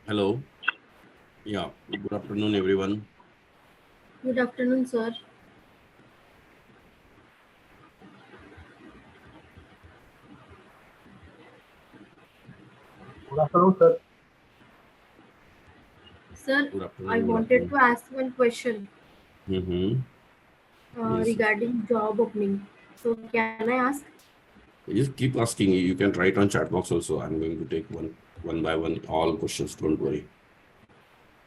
Hello. Yeah. Good afternoon, everyone. Good afternoon, sir. Good afternoon, sir. Sir, Good I afternoon. Good wanted to afternoon. ask one question Mm-hmm. Yes. regarding job opening. So, can I ask? Just keep asking. You can write on chat box also. I'm going to take one by one all questions. Don't worry.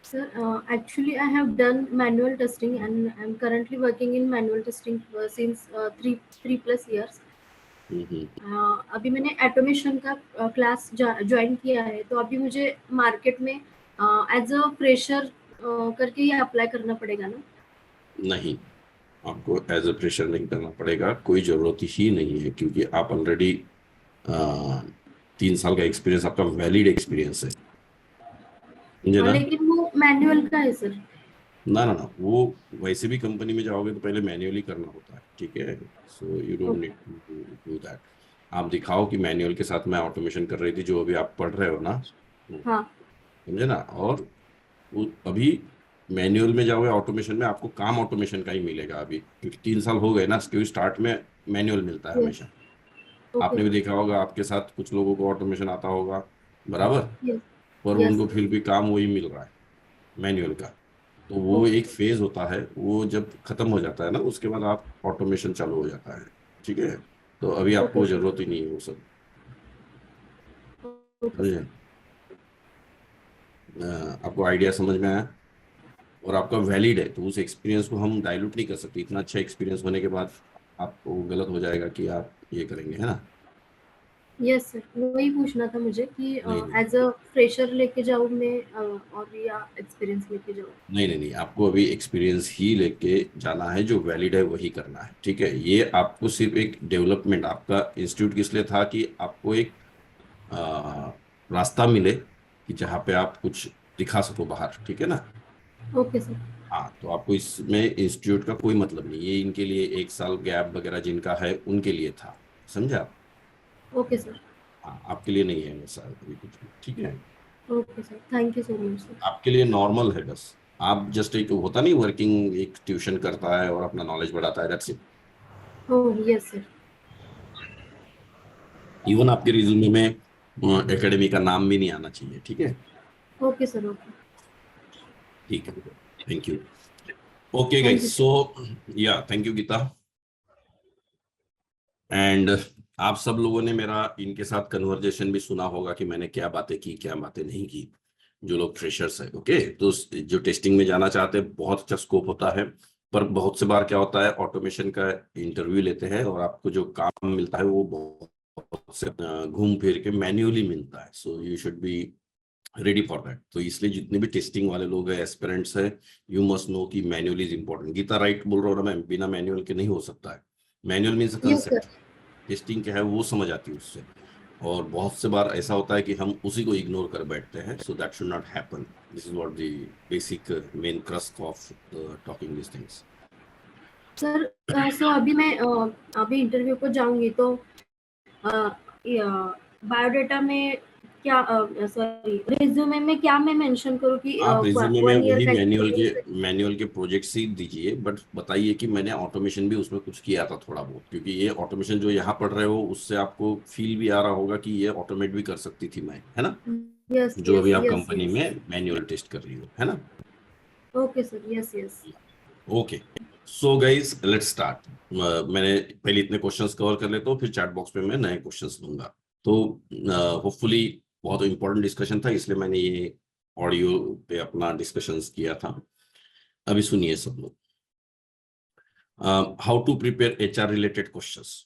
Sir, actually, I have done manual testing and I'm currently working in manual testing since three plus years. Mm-hmm. अभी मैंने automation का class join किया है, तो अभी मुझे market में as a fresher करके ही अप्लाई करना पड़ेगा ना? नहीं, आपको एज ए प्रेशर नहीं करना पड़ेगा, कोई जरूरत ही नहीं है, क्योंकि आप ऑलरेडी 3 साल का एक्सपीरियंस आपका वैलिड एक्सपीरियंस है। समझे हाँ, ना? लेकिन वो मैनुअल का है सर। ना ना ना, वो वैसे भी कंपनी में जाओगे तो पहले मैन्युअली करना होता है, ठीक है। So you don't okay. Need to do that. आप दिखाओ कि मैन्युअल के साथ मैं ऑटोमेशन कर रही थी, जो अभी आप पढ़ रहे हो ना, हाँ। समझे ना। और वो अभी मैन्युअल में जाओगे, ऑटोमेशन में आपको काम ऑटोमेशन का ही मिलेगा अभी, क्योंकि 3 साल हो गए ना, क्योंकि स्टार्ट में मैन्युअल मिलता है यस। हमेशा। ओके आपने भी सर। देखा होगा, आपके साथ कुछ लोगों को ऑटोमेशन आता होगा, बराबर, यस। पर यस। उनको फिर भी काम वही मिल रहा है, मैन्युअल का। तो वो ओके। एक फेज होता है, वो जब खत्म हो जाता है ना, उसके बाद आप ऑटोमेशन चालू हो जाता है, ठीक है। तो अभी ओके आपको सर। जरूरत ही नहीं है वो सब। ओके समझे? सर। आपको आइडिया समझ में आया? और आपका वैलिड है, तो उस एक्सपीरियंस को हम डाइल्यूट नहीं कर सकते। इतना अच्छा एक्सपीरियंस होने के बाद आपको गलत हो जाएगा कि आप ये करेंगे, है ना। यस सर, वही पूछना था मुझे कि नहीं नहीं एज अ फ्रेशर लेके जाऊँ मैं और या एक्सपीरियंस लेके जाऊँ? नहीं नहीं नहीं, आपको अभी एक्सपीरियंस ही लेके जाना है, जो वैलिड है वही करना है, ठीक है। ये आपको सिर्फ एक डेवलपमेंट, आपका इंस्टीट्यूट किस लिए था कि आपको एक आ, रास्ता मिले कि जहाँ पे आप कुछ दिखा सको बाहर, ठीक है ना। Okay sir. हाँ, तो आपको इसमें इंस्टीट्यूट का कोई मतलब नहीं, ये इनके लिए 1 साल गैप वगैरह जिनका है उनके लिए था, समझा आप। Okay sir. हाँ, आपके लिए नहीं है वैसा अभी कुछ भी, ठीक है। Okay sir, thank you so much sir. आपके लिए नॉर्मल है बस। आप जस्ट एक होता नहीं, वर्किंग एक ट्यूशन करता है और अपना नॉलेज बढ़ाता है, that's it. Oh yes sir. Even आपके रिज्यूमे में एकेडमी का नाम भी नहीं आना चाहिए, ठीक है। Okay sir. ओके। ठीक है, thank you. Okay thank you guys, sir. So yeah thank you Gita. And आप सब लोगों ने मेरा इनके साथ कन्वर्जेशन भी सुना होगा कि मैंने क्या बातें की, क्या बातें नहीं की। जो लोग फ्रेशर्स है, ओके, तो जो टेस्टिंग में जाना चाहते हैं, बहुत अच्छा स्कोप होता है। पर बहुत से बार क्या होता है, ऑटोमेशन का इंटरव्यू लेते हैं और आपको जो काम मिलता है वो बहुत से घूम फिर के मैन्युअली मिलता है। So you should be ready for that. तो इसलिए जितने भी टेस्टिंग वाले लोग हैं, एस्पिरेंट्स हैं, यू मस्ट नो कि manual is important. Gita right बोल रहा हूँ ना मैं, बिना मैन्युअल के नहीं हो सकता है। Manual means yes sir. Concept, testing क्या है वो समझ आती है उससे। और बहुत से बार ऐसा होता है कि हम उसी को इग्नोर कर बैठते हैं, so that should not happen. This is what the basic main crust of talking this things. Sir, so अभी मैं अभी इंटरव्यू को जाऊंगी तो बायोडाटा में क्या, सॉरी, रिज्यूमे में क्या मैं मेंशन करूँ कि आप रिज्यूमे में 1 ईयर वही का एक्सपीरियंस है? मैनुअल के प्रोजेक्ट्स ही दीजिए, बट बताइए कि मैंने ऑटोमेशन भी उसमें कुछ किया था थोड़ा बहुत, क्योंकि ये ऑटोमेशन जो यहाँ पढ़ रहे हो उससे आपको फील भी आ रहा होगा कि ये ऑटोमेट भी कर सकती थी मैं, है ना। यस जो यस अभी आप यस कंपनी यस। में मैन्युअल टेस्ट कर रही हो, है ना। Okay sir. Yes yes. Okay, so guys let's start. मैंने पहले इतने क्वेश्चंस कवर कर लेता हूँ, फिर चैट बॉक्स में मैं नए क्वेश्चंस दूंगा। तो होपफुली बहुत इंपॉर्टेंट डिस्कशन था, इसलिए मैंने ये ऑडियो पे अपना डिस्कशंस किया था। अभी सुनिए सब लोग। How to prepare HR related questions.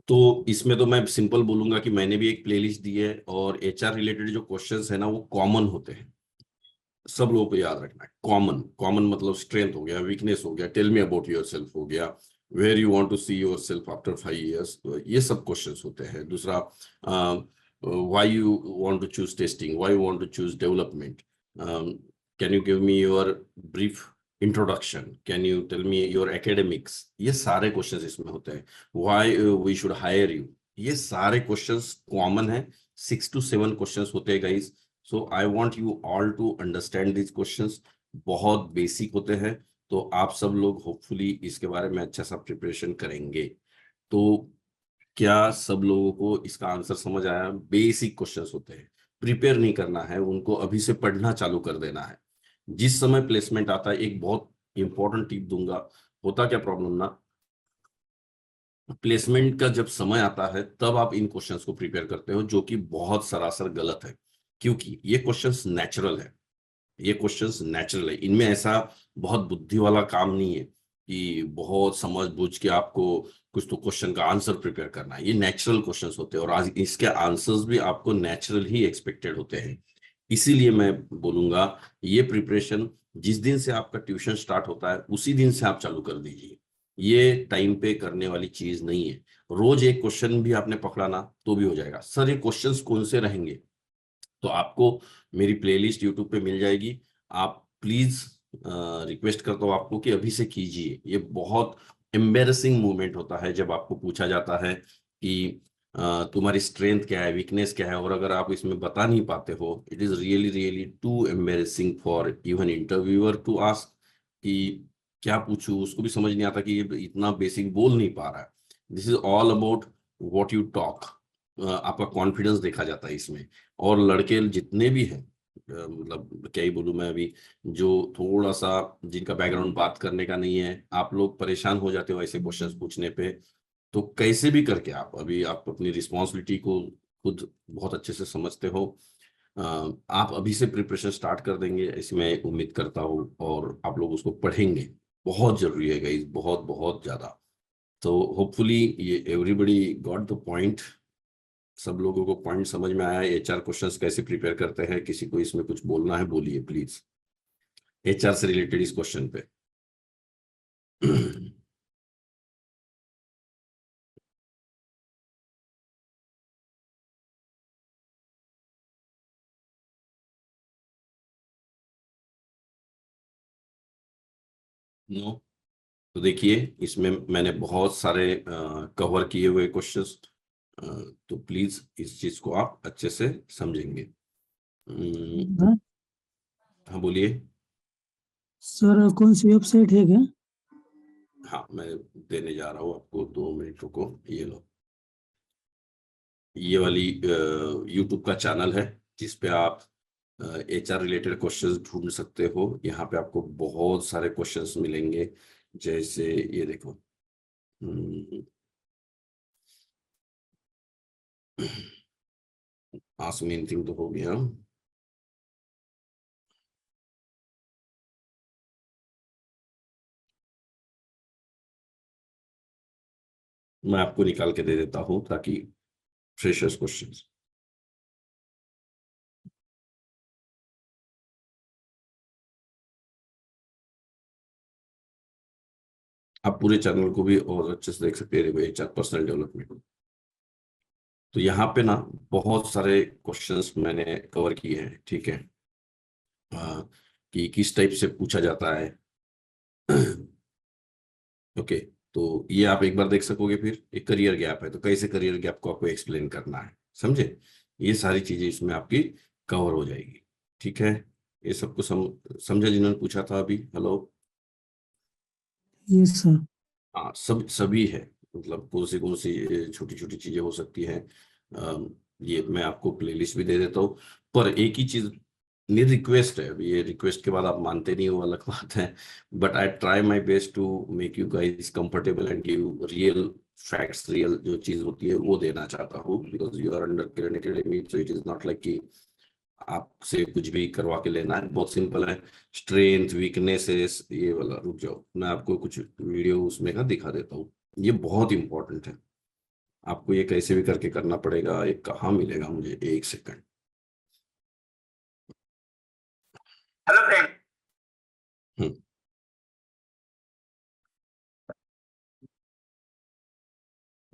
तो इसमें तो मैं सिंपल बोलूंगा कि मैंने भी एक प्लेलिस्ट दी है, और एचआर रिलेटेड जो क्वेश्चंस है ना वो कॉमन होते हैं, सब लोगों को याद रखना है। कॉमन, कॉमन मतलब स्ट्रेंथ हो गया, वीकनेस हो गया, tell me about yourself हो गया, where you want to see yourself after 5 years, ये सब क्वेश्चंस होते हैं। दूसरा, why you want to choose testing, why you want to choose development, can you give me your brief introduction, can you tell me your academics, ये सारे questions इसमें होते हैं। Why we should hire you, ये सारे questions common है, 6 to 7 questions होते हैं guys. So I want you all to understand this questions. बहुत बेसिक होते हैं, तो आप सब लोग होपफुली इसके बारे में अच्छा सा प्रिपरेशन करेंगे. तो क्या सब लोगों को इसका आंसर समझ आया? बेसिक क्वेश्चंस होते हैं, प्रिपेयर नहीं करना है उनको, अभी से पढ़ना चालू कर देना है. जिस समय प्लेसमेंट आता है, एक बहुत इंपॉर्टेंट टिप दूंगा. होता क्या प्रॉब्लम ना, प्लेसमेंट का जब समय आता है तब आप इन क्वेश्चंस को प्रिपेयर करते हो, जो कि बहुत सरासर गलत है. क्योंकि ये क्वेश्चंस नेचुरल है, ये क्वेश्चंस नेचुरल है. इनमें ऐसा बहुत बुद्धि वाला काम नहीं है कि बहुत समझ बूझ के आपको कुछ तो क्वेश्चन का आंसर प्रिपेयर करना है. ये नेचुरल क्वेश्चंस होते हैं, और आज इसके आंसर्स भी आपको नेचुरल ही एक्सपेक्टेड होते हैं. इसीलिए मैं बोलूंगा, ये प्रिपरेशन जिस दिन से आपका ट्यूशन स्टार्ट होता है उसी दिन से आप चालू कर दीजिए. ये टाइम पे करने वाली चीज नहीं है. रोज एक क्वेश्चन भी आपने पकड़ा ना तो भी हो जाएगा. सर ये क्वेश्चंस कौन से रहेंगे? तो आपको मेरी प्लेलिस्ट यूट्यूब पे मिल जाएगी. आप प्लीज, रिक्वेस्ट करता हूँ आपको कि अभी से कीजिए. ये बहुत एम्बेरसिंग मोमेंट होता है जब आपको पूछा जाता है कि तुम्हारी स्ट्रेंथ क्या है, वीकनेस क्या है, और अगर आप इसमें बता नहीं पाते हो, it is really really to embarrassing for even interviewer to ask कि क्या पूछूं. उसको भी समझ नहीं आता कि ये इतना बेसिक बोल नहीं पा रहा है. This is all about what you talk. आपका कॉन्फिडेंस देखा जाता है इसमें. और लड़के जितने भी हैं, मतलब क्या ही बोलूं मैं अभी, जो थोड़ा सा जिनका बैकग्राउंड बात करने का नहीं है, आप लोग परेशान हो जाते हो ऐसे क्वेश्चंस पूछने पे. तो कैसे भी करके आप अपनी रिस्पॉन्सिबिलिटी को खुद बहुत अच्छे से समझते हो. आप अभी से प्रिपरेशन स्टार्ट कर देंगे ऐसी मैं उम्मीद करता हूँ, और आप लोग उसको पढ़ेंगे. बहुत जरूरी है गाइस, बहुत बहुत ज्यादा. तो होपफुली ये एवरीबडी गॉट द पॉइंट. सब लोगों को पॉइंट समझ में आया. एचआर क्वेश्चंस कैसे प्रिपेयर करते हैं? किसी को इसमें कुछ बोलना है, बोलिए प्लीज, एचआर से रिलेटेड इस क्वेश्चन पे. नो. तो देखिए, इसमें मैंने बहुत सारे कवर किए हुए क्वेश्चंस, तो प्लीज इस चीज को आप अच्छे से समझेंगे. हाँ हाँ बोलिए. सर, कौन सी वेबसाइट है क्या? हाँ मैं देने जा रहा हूँ आपको, 2 मिनट रुको. ये लो, ये वाली यूट्यूब का चैनल है जिसपे आप एचआर रिलेटेड क्वेश्चंस ढूंढ सकते हो. यहाँ पे आपको बहुत सारे क्वेश्चंस मिलेंगे. जैसे ये देखो, आसमीन थिंग तो हो गया. मैं आपको निकाल के दे देता हूँ ताकि फ्रेशर्स क्वेश्चंस. आप पूरे चैनल को भी और अच्छे से देख सकते हैं. HR personal development. तो यहाँ पे ना बहुत सारे क्वेश्चंस मैंने कवर किए हैं. ठीक है, कि किस टाइप से पूछा जाता है. ओके, तो ये आप एक बार देख सकोगे. फिर एक करियर गैप है, तो कैसे करियर गैप को आपको एक्सप्लेन करना है, समझे? ये सारी चीजें इसमें आपकी कवर हो जाएगी. ठीक है, ये सबको समझा जिन्होंने पूछा था अभी? हेलो. Yes sir. हाँ, सभी है. मतलब कौन सी छोटी छोटी चीजें हो सकती हैं. ये मैं आपको प्लेलिस्ट भी दे देता हूँ. पर एक ही चीज, ये रिक्वेस्ट है. अभी ये रिक्वेस्ट के बाद आप मानते नहीं हो, अलग बात है. But I try my best to make you guys comfortable and give real facts. Real जो चीज होती है वो देना चाहता हूँ, because you are under Kiran Academy. So it is not like कि आपसे कुछ भी करवा के लेना है. बहुत सिंपल है. स्ट्रेंथ, वीकनेसेस, ये वाला. रुक जाओ, मैं आपको कुछ वीडियो उसमें का दिखा देता हूँ. ये बहुत इंपॉर्टेंट है. आपको ये कैसे भी करके करना पड़ेगा. ये कहाँ मिलेगा मुझे? एक second. Hello friend.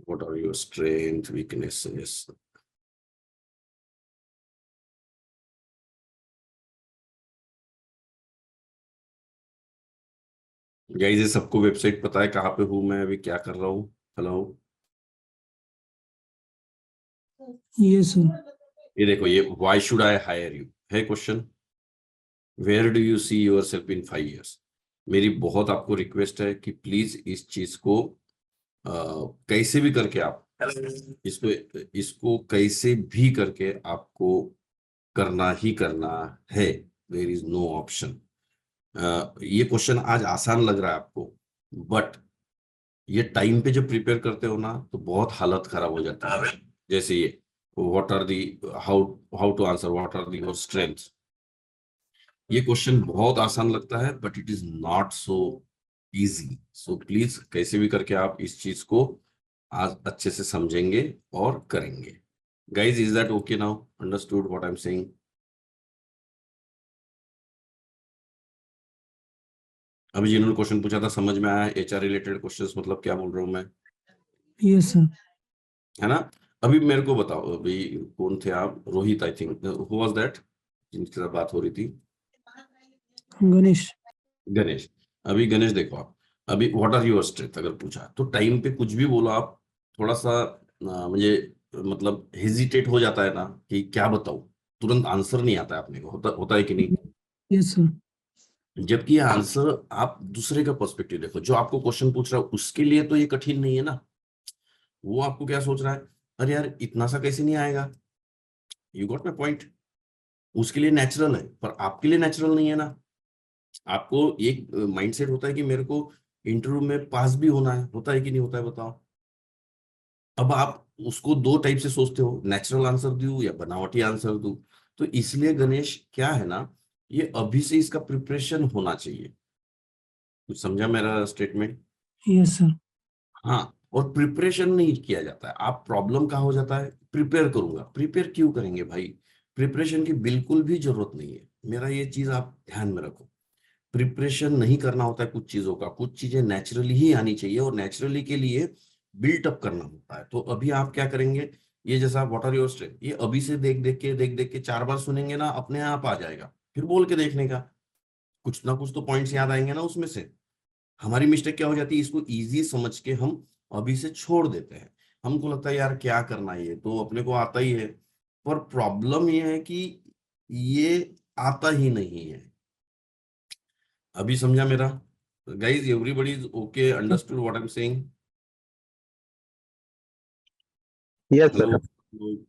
What are your strength, weaknesses? Guys, ये सबको वेबसाइट पता है कहाँ पे हूँ मैं, अभी क्या कर रहा हूँ? हेलो. Yes sir. ये देखो, ये why should I hire you है question. Where do you see yourself in 5 years। मेरी बहुत आपको रिक्वेस्ट है कि प्लीज इस चीज को कैसे भी करके आप इसको इसको कैसे भी करके आपको करना ही करना है। There is no option. ये क्वेश्चन आज आसान लग रहा है आपको, बट ये टाइम पे जब प्रिपेयर करते हो ना तो बहुत हालत खराब हो जाता है। जैसे ये what are the how how to answer what are the your strengths. ये क्वेश्चन बहुत आसान लगता है but it is not so easy. So please कैसे भी करके आप इस चीज को आज अच्छे से समझेंगे और करेंगे। Guys, is that okay now? Understood what I am saying? अभी जिन्होंने क्वेश्चन पूछा था समझ में आया? एचआर रिलेटेड क्वेश्चंस मतलब क्या बोल रहा हूं मैं, यस सर। है ना? अभी मेरे को बताओ, अभी कौन थे आप? Rohit, I think. Who was that जिनके साथ बात हो रही थी? गणेश। गणेश। अभी गणेश देखो, आप अभी व्हाट आर योर स्ट्रेंथ अगर पूछा तो टाइम पे कुछ भी बोलो आप, थोड़ा सा मुझे मतलब हेजिटेट हो जाता है ना कि क्या बताऊं, तुरंत आंसर नहीं आता है अपने को। होता है कि नहीं? Yes sir. जबकि ये आंसर आप दूसरे का पर्सपेक्टिव देखो, जो आपको क्वेश्चन पूछ रहा है उसके लिए तो ये कठिन नहीं है ना। वो आपको क्या सोच रहा है, अरे यार इतना सा कैसे नहीं आएगा। You got my point? उसके लिए नेचुरल है पर आपके लिए नेचुरल नहीं है ना। आपको एक माइंडसेट होता है कि मेरे को इंटरव्यू में पास भी होना है, होता है कि नहीं होता है बताओ। अब आप उसको दो टाइप से सोचते हो, नेचुरल आंसर दूं या बनावटी आंसर दूं। तो इसलिए गणेश क्या है ना, ये अभी से इसका प्रिपरेशन होना चाहिए। कुछ समझा मेरा स्टेटमेंट? Yes sir. हाँ, और प्रिपरेशन नहीं किया जाता है। आप प्रॉब्लम कहाँ हो जाता है, प्रिपेयर करूंगा। प्रिपेयर क्यों करेंगे भाई? प्रिपरेशन की बिल्कुल भी जरूरत नहीं है। मेरा ये चीज आप ध्यान में रखो। प्रिपरेशन नहीं करना होता है कुछ चीजों का, कुछ चीजें नेचुरली ही आनी चाहिए और नेचुरली के लिए बिल्ट अप करना होता है। तो अभी आप क्या करेंगे, ये जैसा व्हाट आर योर स्ट्रेंथ, ये अभी से देख देख के 4 बार सुनेंगे ना, अपने आप आ जाएगा। फिर बोल के देखने का, कुछ ना कुछ तो पॉइंट्स याद आएंगे ना उसमें से। हमारी मिस्टेक क्या हो जाती है, इसको इजी समझ के हम अभी से छोड़ देते हैं। हमको लगता है यार क्या करना है, ये तो अपने को आता ही है। पर प्रॉब्लम ये है कि ये आता ही नहीं है। अभी समझा मेरा? Guys, everybody is okay? Understood what I am saying? Yes hello, sir.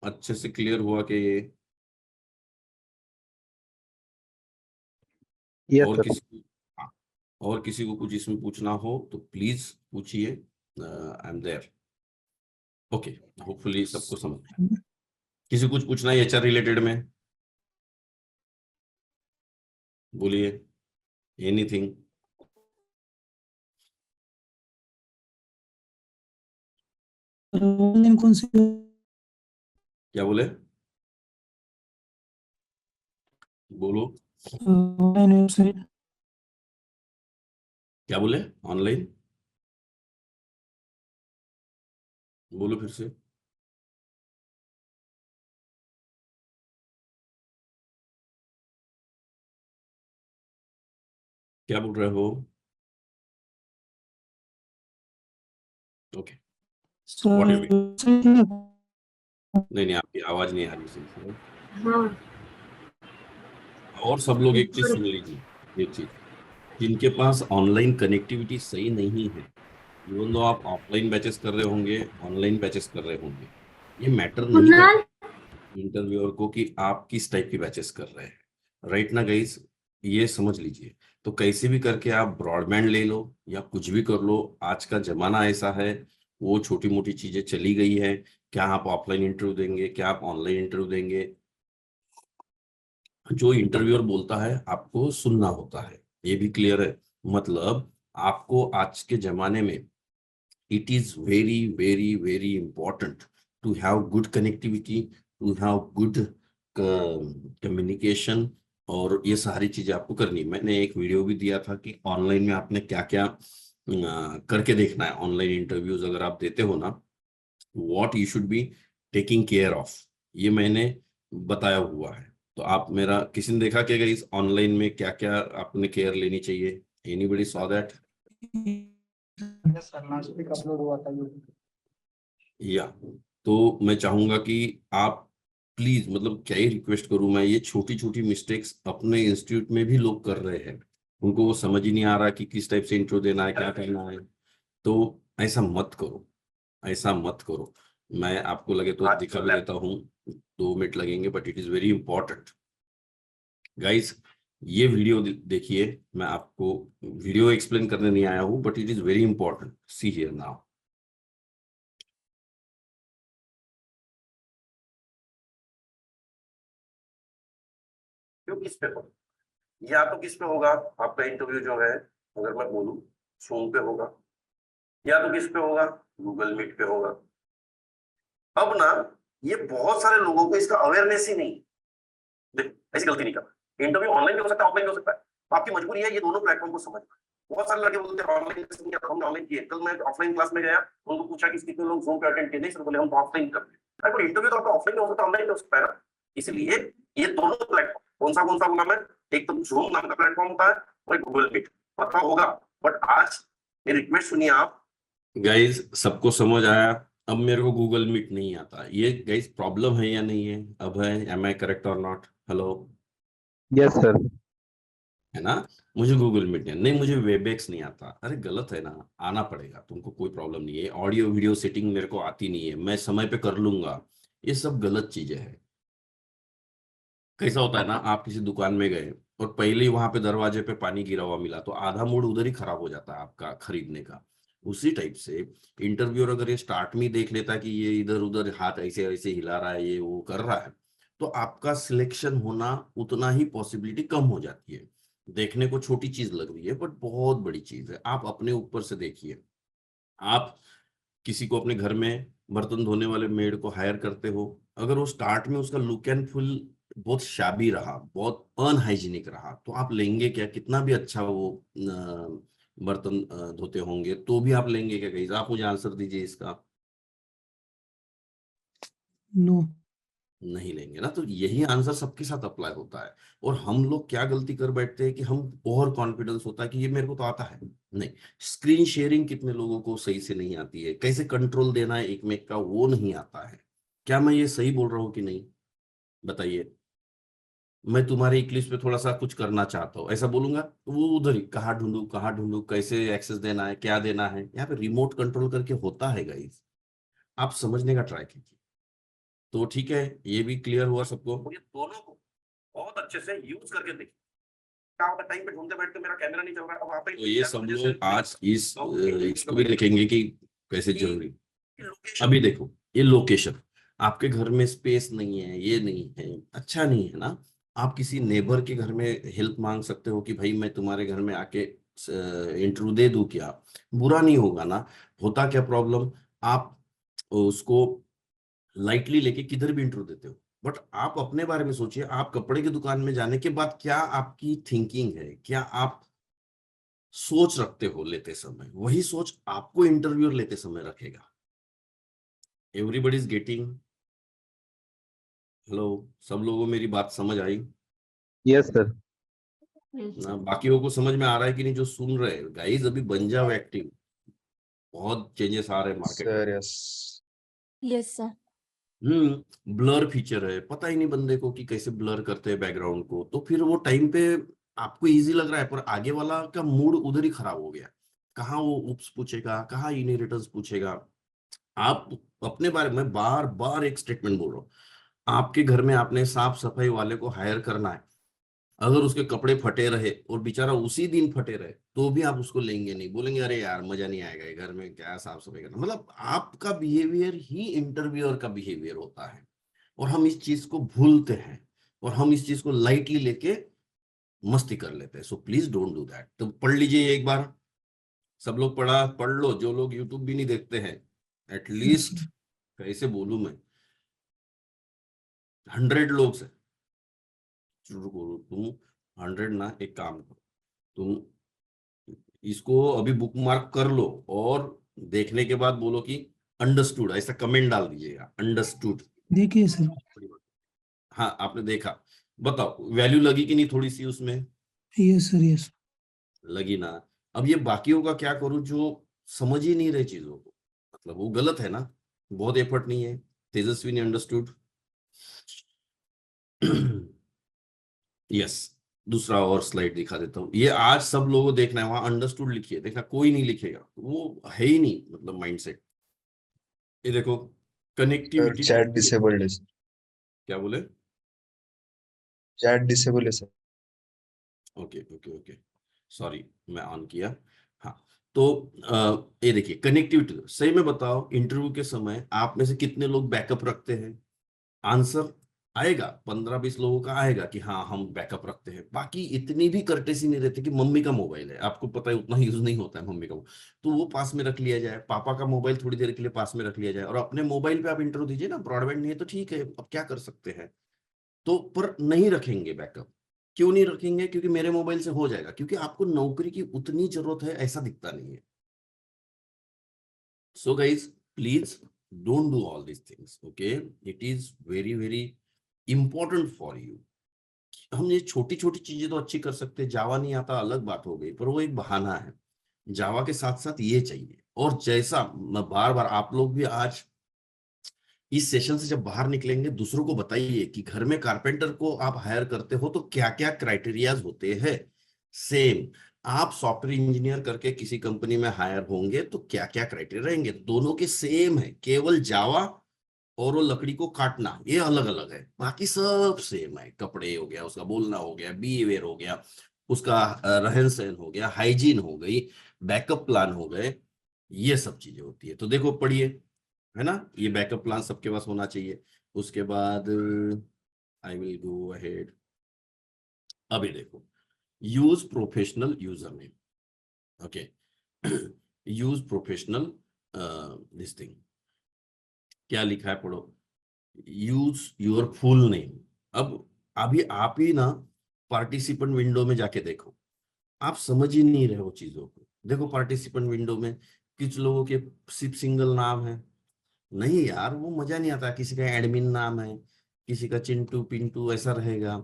अच्छे से क्लियर हुआ कि ये? यस और सर। किसी हाँ, और किसी को कुछ इसमें पूछना हो तो प्लीज पूछिए। I am there. Okay, hopefully सबको समझ में। किसी को कुछ पूछना है एचआर रिलेटेड में? बोलिए, एनीथिंग। ऑनलाइन कौन सी क्या बोले? बोलो, ऑनलाइन वेबसाइट? क्या बोले? ऑनलाइन बोलो फिर से। क्या बोल रहे हो? Okay, what you mean? Website है? नहीं, आपकी आवाज नहीं आ रही सही से। हाँ। और सब लोग एक चीज सुन लीजिए, एक चीज, जिनके पास ऑनलाइन कनेक्टिविटी सही नहीं है, इवन दो आप ऑफलाइन बैचेस कर रहे होंगे, ऑनलाइन बैचेस कर रहे होंगे, ये मैटर नहीं कुणाल। करता इंटरव्यूअर को कि आप किस टाइप की बैचेस कर रहे हैं। राइट ना गाइस? ये समझ लीजिए। तो कैसे भी करके आप ब्रॉडबैंड ले लो या कुछ भी कर लो, आज का जमाना ऐसा है। वो छोटी मोटी चीजें चली गई है। क्या आप ऑफलाइन इंटरव्यू देंगे, क्या आप ऑनलाइन इंटरव्यू देंगे, जो इंटरव्यूअर बोलता है आपको सुनना होता है। ये भी क्लियर है? मतलब आपको आज के जमाने में it is very very very important to have good connectivity, to have good communication। और ये सारी चीजें आपको करनी। मैंने एक वीडियो भी दिया था कि ऑनलाइन में आपने क्या क्या करके देखना है। ऑनलाइन इंटरव्यूज अगर आप देते हो ना, what you should be taking care of, ये मैंने बताया हुआ है। तो आप मेरा किसी ने देखा क्या इस ऑनलाइन में क्या क्या आपने केयर लेनी चाहिए? Anybody saw that? Yes sir, last week upload हुआ था यूट्यूब। या तो मैं चाहूंगा कि आप प्लीज, मतलब क्या ही रिक्वेस्ट करूं मैं, ये छोटी छोटी मिस्टेक्स अपने इंस्टीट्यूट में भी लोग कर रहे हैं, उनको वो समझ ही नहीं आ रहा कि किस टाइप से इंट्रो देना है, क्या करना है। तो ऐसा मत करो, ऐसा मत करो। मैं आपको लगे तो दिखा भी देता हूँ, 2 मिनट लगेंगे, but it is very important guys. ये वीडियो देखिए, मैं आपको वीडियो एक्सप्लेन करने नहीं आया हूँ, but it is very important. See here now. क्यों किस पे होगा, या तो किस पे होगा आपका इंटरव्यू जो है, अगर मैं बोलूं Zoom पे होगा, या तो किस पे होगा, गूगल मीट पे होगा। अब ना, ये बहुत सारे लोगों को इसका अवेयरनेस ही नहीं। देखो, ऐसी गलती नहीं करना। इंटरव्यू ऑनलाइन भी हो सकता है, ऑफलाइन भी हो सकता है, तो आपकी मजबूरी है ये दोनों प्लेटफॉर्म को समझना। बहुत सारे लड़के बोलते हैं ऑनलाइन नहीं, हमने ऑनलाइन किए। कल मैं ऑफलाइन क्लास में गया, उनको पूछा कि कितने लोग Zoom पे अटेंड किए, नहीं सर बोले हम ऑफलाइन करते हैं। अरे इंटरव्यू तो आपका ऑफलाइन हो सकता है, ऑनलाइन हो सकता है ना। इसलिए ये दोनों प्लेटफॉर्म, कौन सा बोला मैं, एक तो Zoom नाम का प्लेटफॉर्म होता है और एक गूगल मीट, पता होगा। बट आज मेरी रिक्वेस्ट सुनिए आप गाइज, सबको समझ आया। अब मेरे को गूगल मीट नहीं आता, ये गाइज प्रॉब्लम है या नहीं है? अब है, एम आई करेक्ट और नॉट? Hello, yes sir. है ना? मुझे गूगल मीट नहीं, मुझे वेबएक्स नहीं आता। अरे गलत है ना, आना पड़ेगा तुमको, कोई प्रॉब्लम नहीं है। ऑडियो वीडियो सेटिंग मेरे को आती नहीं है, मैं समय पे कर लूंगा। ये सब गलत चीजें हैं। कैसा होता है ना, आप किसी दुकान में गए और पहले ही वहां पे दरवाजे पे पानी गिरा हुआ मिला, तो आधा मूड उधर ही खराब हो जाता है आपका खरीदने का। उसी टाइप से इंटरव्यूअर अगर ये स्टार्ट में ही देख लेता कि ये इधर उधर हाथ ऐसे ऐसे हिला रहा है, ये वो कर रहा है, तो आपका सिलेक्शन होना उतना ही पॉसिबिलिटी कम हो जाती है। देखने को छोटी चीज लग रही है, बट बहुत बड़ी चीज है। आप अपने ऊपर से देखिए, आप किसी को अपने घर में बर्तन धोने वाले मेड को हायर करते हो, अगर वो स्टार्ट में उसका लुक एंड फुल बहुत शाबी रहा, बहुत अनहाइजीनिक रहा, तो आप लेंगे क्या? कितना भी अच्छा वो बर्तन धोते होंगे, तो भी आप लेंगे क्या? कहीं आप मुझे आंसर दीजिए इसका। नो। नहीं लेंगे ना। तो यही आंसर सबके साथ अप्लाई होता है। और हम लोग क्या गलती कर बैठते हैं कि हम ओवर कॉन्फिडेंस होता है कि ये मेरे को तो आता है। नहीं, स्क्रीन शेयरिंग कितने लोगों को सही से नहीं आती है, कैसे कंट्रोल देना है एक मेक का वो नहीं आता है। क्या मैं ये सही बोल रहा हूँ कि नहीं? बताइए। मैं तुम्हारे इक्लिप्स पे थोड़ा सा कुछ करना चाहता हूँ, ऐसा बोलूंगा तो वो उधर ही, कहाँ ढूंढू, कैसे एक्सेस देना है, क्या देना है, यहाँ पे रिमोट कंट्रोल करके होता है गाइस। आप समझने का ट्राई कीजिए। तो ठीक है, ये भी क्लियर हुआ सबको। ये दोनों को बहुत अच्छे से यूज करके देखिए। क्या होता है, टाइम पे ढूंढते बैठते मेरा कैमरा नहीं चल रहा है, अब वहां पे तो ये सब लोग आज इसको भी देखेंगे कि कैसे जरूरी। अभी देखो, ये लोकेशन, आपके घर में स्पेस नहीं है, ये नहीं है, अच्छा नहीं है ना। आप किसी नेबर के घर में हेल्प मांग सकते हो कि भाई मैं तुम्हारे घर में आके इंटरव्यू दे दूं क्या? बुरा नहीं होगा ना। होता क्या प्रॉब्लम, आप उसको लाइटली लेके किधर भी इंटरव्यू देते हो, बट आप अपने बारे में सोचिए। आप कपड़े की दुकान में जाने के बाद क्या आपकी थिंकिंग है, क्या आप सोच रखते हो लेते समय, वही सोच आपको इंटरव्यू लेते समय रखेगा। Everybody is getting? हेलो, सब लोगों को मेरी बात समझ आई यस सर। ना? बाकियों को समझ में आ रहा है कि नहीं जो सुन रहे हैं? गाइस अभी बन जाओ एक्टिव, बहुत चेंजेस आ रहे हैं मार्केट में। Sir yes. Yes sir. Blur feature है, पता ही नहीं बंदे को कि कैसे ब्लर करते हैं बैकग्राउंड को, तो फिर वो टाइम पे आपको इजी लग रहा है, पर आगे वाला का मूड उधर ही खराब हो गया। कहाँ वो उप्स पूछेगा, कहाँ इनहेरिटेंस पूछेगा। आप अपने बारे में बार बार एक स्टेटमेंट बोल रहा हूँ, आपके घर में आपने साफ सफाई वाले को हायर करना है, अगर उसके कपड़े फटे रहे और बेचारा उसी दिन फटे रहे, तो भी आप उसको लेंगे नहीं, बोलेंगे अरे यार मजा नहीं आएगा, ये घर में क्या साफ सफाई करना। मतलब आपका बिहेवियर ही इंटरव्यूअर का बिहेवियर होता है, और हम इस चीज को भूलते हैं, और हम इस चीज को लाइटली लेके मस्ती कर लेते हैं। So please don't do that. तो पढ़ लीजिए एक बार, सब लोग पढ़ लो, जो लोग यूट्यूब भी नहीं देखते हैं, एटलीस्ट कैसे बोलूं मैं, 100 लोग से शुरू करो तुम। 100 ना, एक काम करो तुम, इसको अभी बुक मार्क कर लो, और देखने के बाद बोलो कि अंडरस्टूड, ऐसा कमेंट डाल दीजिएगा, अंडरस्टूड। देखिए सर। हाँ, आपने देखा, बताओ वैल्यू लगी कि नहीं थोड़ी सी उसमें? Yes sir yes. लगी ना? अब ये बाकियों का क्या करूं जो समझ ही नहीं रहे चीजों को, मतलब वो गलत है ना। बहुत एफर्ट नहीं है। तेजस्वी ने अंडरस्टूड, यस, दूसरा और स्लाइड दिखा देता हूँ। ये आज सब लोगों को देखना है, वहां अंडरस्टूड लिखिए, देखा कोई नहीं लिखेगा, वो है ही नहीं, मतलब माइंडसेट। ये देखो, सर कनेक्टिविटी। चैट डिसेबल्ड है सर, क्या बोले? चैट डिसेबल है sir. Okay okay okay, sorry, मैं ऑन किया। हाँ, तो ये देखिए कनेक्टिविटी, सही में बताओ, इंटरव्यू के समय आप में से कितने लोग बैकअप रखते हैं? आंसर आएगा 15-20 लोगों का आएगा कि हाँ हम बैकअप रखते हैं। बाकी इतनी भी कर्टेसी नहीं रहती कि मम्मी का मोबाइल है, आपको पता है उतना यूज नहीं होता है मम्मी का, तो वो पास में रख लिया जाए, पापा का मोबाइल थोड़ी देर के लिए पास में रख लिया जाए, और अपने मोबाइल पे आप इंटरव्यू दीजिए ना, ब्रॉडबैंड नहीं है तो ठीक है, अब क्या कर सकते हैं। तो पर नहीं रखेंगे बैकअप। क्यों नहीं रखेंगे? क्योंकि मेरे मोबाइल से हो जाएगा, क्योंकि आपको नौकरी की उतनी जरूरत है ऐसा दिखता नहीं है। So guys, please don't do all these things, okay? It is very very important for you. हम ये छोटी छोटी चीजें तो अच्छी कर सकते हैं, जावा नहीं आता अलग बात हो गई, पर वो एक बहाना है। जावा के साथ साथ ये चाहिए। और जैसा मैं बार बार, आप लोग भी आज इस सेशन से जब बाहर निकलेंगे, दूसरों को बताइए कि घर में कारपेंटर को आप हायर करते हो तो क्या क्या क्राइटेरियाज होते हैं। सेम आप सॉफ्टवेयर इंजीनियर करके किसी कंपनी में हायर होंगे तो क्या क्या क्राइटेरिया रहेंगे, दोनों के सेम है, केवल जावा और वो लकड़ी को काटना ये अलग अलग है, बाकी सब सेम है। कपड़े हो गया, उसका बोलना हो गया, बिहेवियर हो गया, उसका रहन सहन हो गया, हाइजीन हो गई, बैकअप प्लान हो गए, ये सब चीजें होती है। तो देखो पढ़िए, है ना, ये बैकअप प्लान सबके पास होना चाहिए। उसके बाद आई विल गो अहेड। अभी देखो, use professional user name, okay, use professional this thing, क्या लिखा है पढ़ो, यूज योर फुल नेम। अब अभी आप ही ना पार्टिसिपेंट विंडो में जाके देखो, आप समझ ही नहीं रहे हो चीजों को। देखो पार्टिसिपेंट विंडो में कुछ लोगों के सिर्फ सिंगल नाम है, नहीं यार वो मजा नहीं आता। किसी का एडमिन नाम है, किसी का चिंटू पिंटू ऐसा रहेगा,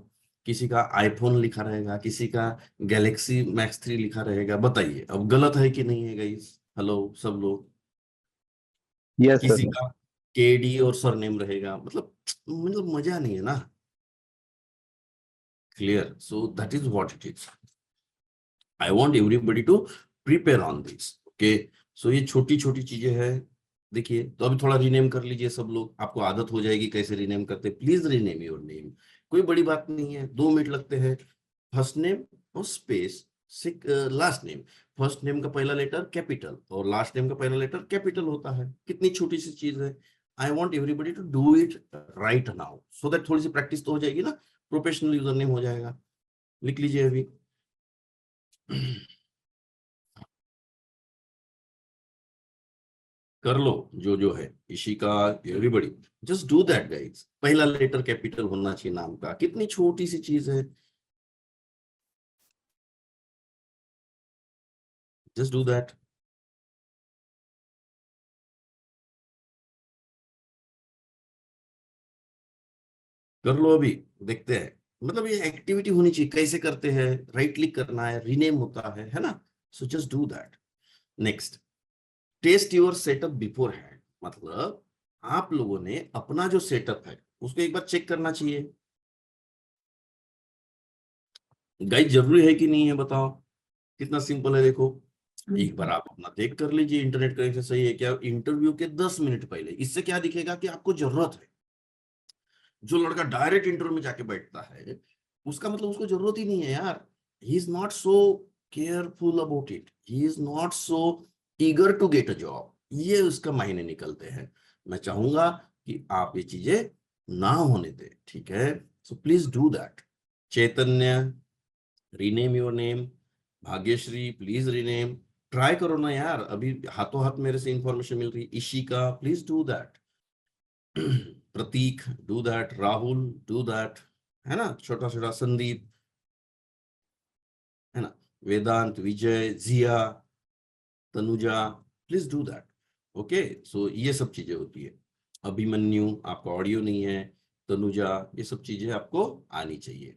किसी का आईफोन लिखा रहेगा, किसी का गैलेक्सी मैक्स 3 लिखा रहेगा। बताइए अब गलत है कि नहीं है गाइस? हेलो सब लोग। यस किसी सर। का केडी और सरनेम रहेगा, मतलब मजा नहीं है ना। Clear? So that is what it is. I want everybody to prepare on this, okay. So ये छोटी छोटी चीजें हैं। देखिए, तो अभी थोड़ा रीनेम कर लीजिए सब लोग, आपको आदत हो जाएगी कैसे रीनेम करते। प्लीज रीनेम योर नेम, कोई बड़ी बात नहीं है, 2 मिनट लगते हैं। फर्स्ट नेम और space last name. First name का पहला लेटर कैपिटल और लास्ट नेम का पहला लेटर कैपिटल होता है। कितनी छोटी सी चीज है। I want everybody to do it right now, so that थोड़ी सी प्रैक्टिस तो हो जाएगी ना, प्रोफेशनल यूजर नेम हो जाएगा। लिख लीजिए अभी। कर लो जो जो है, Ishika, everybody just do that guys. पहला लेटर कैपिटल होना चाहिए नाम का, कितनी छोटी सी चीज है, जस्ट डू दैट। कर लो अभी, देखते हैं। मतलब ये एक्टिविटी होनी चाहिए, कैसे करते हैं, राइट क्लिक करना है, रीनेम होता है ना। So just do that. Next, test your setup beforehand, मतलब आप लोगों ने अपना जो सेटअप है उसको एक बार चेक करना चाहिए। गाइड जरूरी है कि नहीं है बताओ, कितना सिंपल है देखो। एक बार आप अपना देख कर लीजिए, इंटरनेट कनेक्शन सही है क्या। इंटरव्यू के 10 मिनट पहले, इससे क्या दिखेगा कि आपको जरूरत है। जो लड़का डायरेक्ट इंटरव्यू में जाके बैठता है उसका मतलब उसको जरूरत ही नहीं है यार। He is not so careful about it, he is not so eager to get a job, ये उसका मायने निकलते हैं। मैं चाहूंगा कि आप ये चीजें ना होने दें, ठीक है। So please do that. Chaitanya, rename your name. Bhagyashree, please rename. Try करो ना यार, अभी हाथों हाथ मेरे से इंफॉर्मेशन मिल रही है। Ishika, please do that. Prateek, do that. Rahul, do that, है ना, छोटा छोटा। संदीप, है ना, Vedant, Vijay, Jiya, Tanuja, please do that, okay. So ये सब चीजें होती है। अभिमन्यु, आपका ऑडियो नहीं है। तनुजा, ये सब चीजें आपको आनी चाहिए।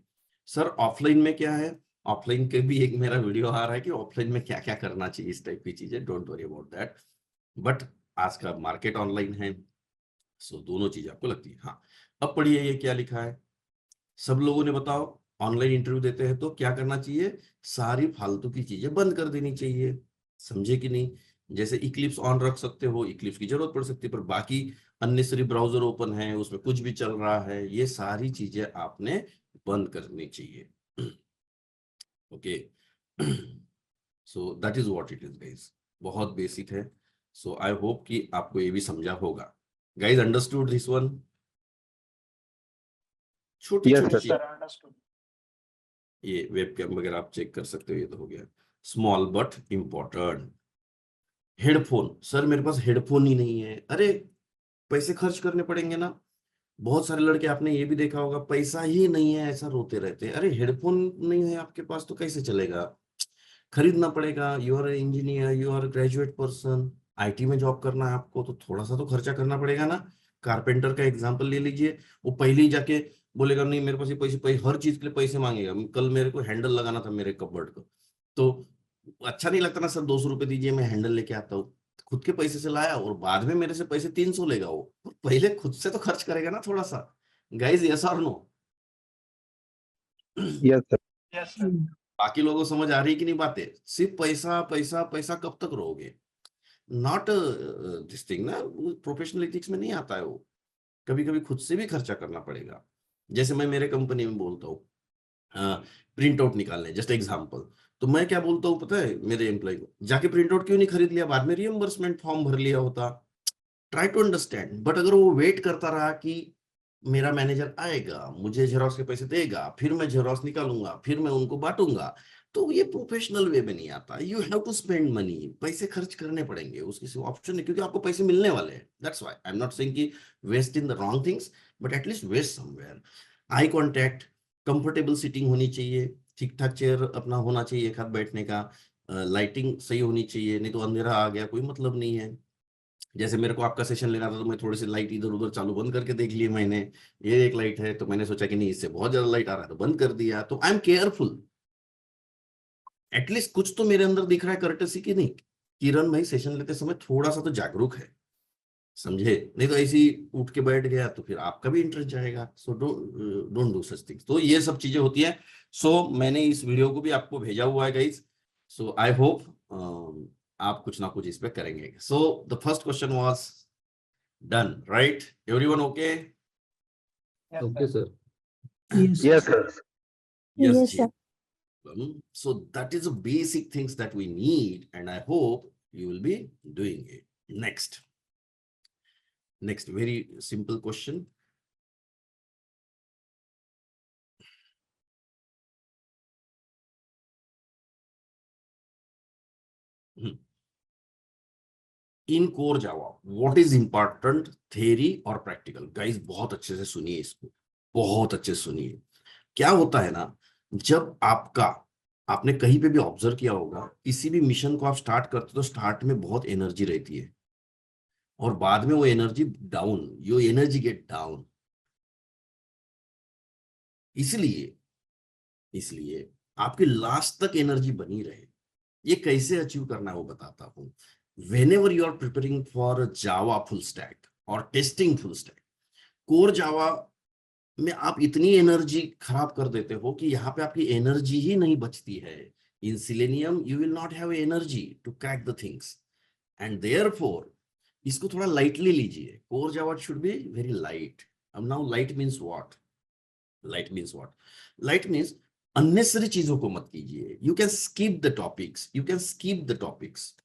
सर ऑफलाइन में क्या है? ऑफलाइन के भी एक मेरा वीडियो आ रहा है कि ऑफलाइन में क्या क्या करना चाहिए, इस टाइप की चीजें। Don't worry about that. But आज का मार्केट ऑनलाइन है, सो दोनों चीजें आपको लगती है। हाँ, अब पढ़िए ये क्या लिखा है। सब लोगों ने बताओ, ऑनलाइन इंटरव्यू देते हैं तो क्या करना चाहिए? सारी फालतू की चीजें बंद कर देनी चाहिए। समझे कि नहीं? जैसे इक्लिप्स ऑन रख सकते हो, इक्लिप्स की जरूरत पड़ सकती है, पर बाकी अननेसेसरी ब्राउजर ओपन है, उसमें कुछ भी चल रहा है, ये सारी चीजें आपने बंद करनी चाहिए। Okay, so that is what it is guys. बहुत बेसिक है। सो आई होप कि आपको ये भी समझा होगा। Guys understood this one? छोटी Yes, छोटी sir. चीज, ये वेबकैम वगैरह आप चेक कर सकते हो, ये तो हो गया। Small but important. Headphone, sir मेरे पास हेडफोन ही नहीं है। अरे पैसे खर्च करने पड़ेंगे ना। बहुत सारे लड़के आपने ये भी देखा होगा, पैसा ही नहीं है ऐसा रोते रहते हैं। अरे हेडफोन नहीं है आपके पास तो कैसे चलेगा? खरीदना पड़ेगा। You are engineer, you are graduate person, IT में जॉब करना है आपको, तो थोड़ा सा तो खर्चा करना पड़ेगा ना। कारपेंटर का एग्जांपल ले लीजिए, वो पहले ही जाके बोलेगा नहीं मेरे पास ये पैसे, हर चीज के लिए पैसे मांगेगा। कल मेरे को हैंडल लगाना था मेरे कपबोर्ड को, तो अच्छा नहीं लगता ना सर, 200 रुपये दीजिए मैं हैंडल लेके आता हूँ। खुद के पैसे से लाया और बाद में मेरे से पैसे 300 लेगा वो, तो पहले खुद से तो खर्च करेगा ना थोड़ा सा। गाइस यस और नो? Yes, sir. बाकी लोगों को समझ आ रही कि नहीं बातें? सिर्फ पैसा पैसा पैसा कब तक रहोगे? नॉट दिस थिंग ना, प्रोफेशनल एथिक्स में नहीं आता है वो। कभी कभी खुद से भी खर्चा करना पड़ेगा। जैसे मैं मेरे कंपनी में बोलता हूँ प्रिंट आउट निकालने, जस्ट एग्जांपल, तो मैं क्या बोलता हूँ पता है मेरे एम्प्लॉय को? जाके प्रिंट आउट क्यों नहीं खरीद लिया, बाद में रियम्बर्समेंट फॉर्म भर लिया होता। Try to understand. बट अगर वो वेट करता रहा कि मेरा मैनेजर आएगा, मुझे जेरोक्स के पैसे देगा, फिर मैं जेरोक्स निकालूंगा, फिर मैं उनको बांटूंगा, तो ये प्रोफेशनल वे में नहीं आता। You have to spend money, पैसे खर्च करने पड़ेंगे, उसकी सिर्फ ऑप्शन नहीं, क्योंकि आपको पैसे मिलने वाले हैं। That's why I am not saying कि waste in the wrong things, but at least waste somewhere. I contact, comfortable seating होनी चाहिए, ठीक ठाक चेयर अपना होना चाहिए एक हाथ बैठने का, लाइटिंग सही होनी चाहिए, नहीं तो अंधेरा आ गया कोई मतलब नहीं है। जैसे मेरे को आपका सेशन लेना था तो मैं थोड़ी सी लाइट इधर उधर चालू बंद करके देख लिए मैंने, ये एक लाइट है तो मैंने सोचा कि नहीं इससे बहुत ज्यादा लाइट आ रहा है तो बंद कर दिया। तो आई एम केयरफुल, एटलीस्ट कुछ तो मेरे अंदर दिख रहा है कर्टेसी की नहीं। किरण भाई सेशन लेते समय थोड़ा सा तो जागरूक है, समझे? नहीं तो ऐसे ही उठ के बैठ गया तो फिर आपका भी इंटरेस्ट जाएगा। सो डोंट डू सच थिंग्स। तो ये सब चीजें होती है। सो मैंने इस वीडियो को भी आपको भेजा हुआ है गाइस। सो आई होप आप कुछ ना कुछ इस पे करेंगे। So the first question was done, right? Everyone okay? Okay, sir. Yes. Yes, sir. Yes, Ji. sir. So that is the basic things that we need, and I hope you will be doing it. Next very simple question. In core Java what is important, theory और practical? Guys बहुत अच्छे से सुनिए इसको, बहुत अच्छे से सुनिए। क्या होता है ना, जब आपने कहीं पे भी ऑब्जर्व किया होगा, किसी भी मिशन को आप स्टार्ट करते तो स्टार्ट में बहुत एनर्जी रहती है और बाद में वो energy down, your energy get down. इसलिए आपकी लास्ट तक एनर्जी बनी रहे। ये कैसे अचीव करना है वो बताता हूं। whenever you are preparing for Java full stack और testing full stack, core Java में आप इतनी एनर्जी खराब कर देते हो कि यहाँ पे आपकी एनर्जी ही नहीं बचती है। In Selenium you will not have energy to crack the things, and therefore इसको थोड़ा लाइटली लीजिए। Core Java should be very light. अब now light means what? Light means unnecessary चीजों को मत कीजिए। You can skip the topics,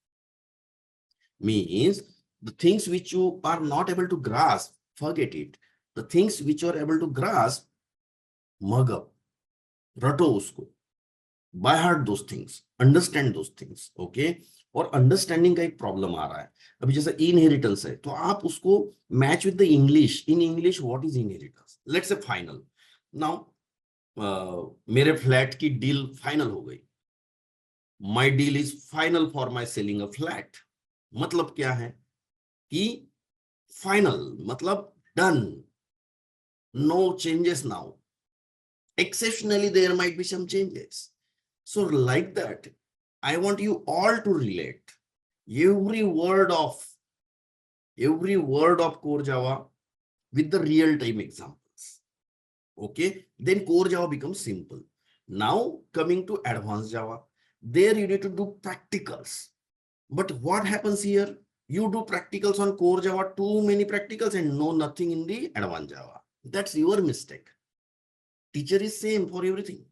means the things which you are not able to grasp, forget it. The things which you are able to grasp, mug up, रटो उसको, by heart those things, understand those things, okay? और understanding का एक problem आ रहा है अभी, जैसे inheritance है तो आप उसको match with the English. In English what is inheritance? Let's say final. Now मेरे फ्लैट की डील फाइनल हो गई। My deal is final for my selling a flat. मतलब क्या है कि फाइनल मतलब done, no changes now, exceptionally there might be some changes. So like that I want you all to relate every word of core Java with the real time examples. Okay, then core Java becomes simple. Now coming to advanced Java, there you need to do practicals. But what happens here? You do practicals on core Java, too many practicals, and know nothing in the advanced Java. That's your mistake. Teacher is same for everything.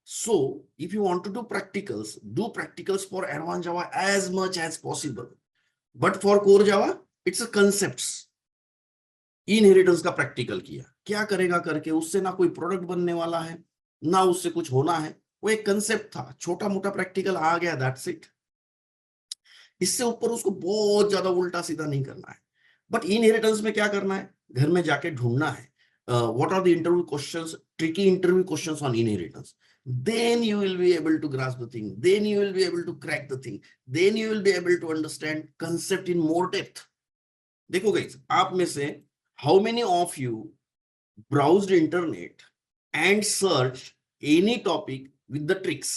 So if you want to do practicals for advanced Java as much as possible. But for core Java, it's a concepts. Inheritance का practical किया, क्या करेगा करके, उससे ना कोई product बनने वाला है, ना उससे कुछ होना है, वो एक कंसेप्ट था, छोटा मोटा प्रैक्टिकल आ गया, दैट्स इट। इससे ऊपर उसको बहुत ज्यादा उल्टा सीधा नहीं करना है। बट इनहेरिटेंस में क्या करना है, घर में जाके ढूंढना है what are the interview questions, tricky interview questions on inheritance, then you will be able to grasp the thing, then you will be able to crack the thing, then you will be able to understand concept in more depth. देखो guys, आप में से how many of you browsed internet and searched any topic with the tricks?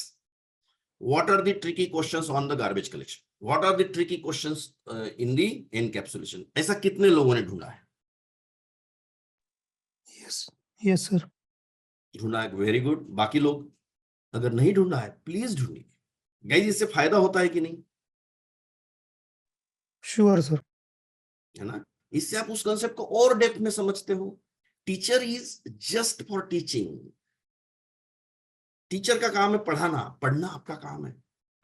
What are the tricky questions on the garbage collection? What are the tricky questions in the encapsulation? ऐसा कितने लोगों ने ढूंढा है? Yes, sir. ढूंढा है, very good. बाकी लोग अगर नहीं ढूंढा है, प्लीज ढूंढिए। गाइस, इससे फायदा होता है कि नहीं? Sure, sir. है ना? इससे आप उस कंसेप्ट को और डेप्थ में समझते हो। Teacher is just for teaching. Teacher का काम है पढ़ाना, पढ़ना आपका काम है।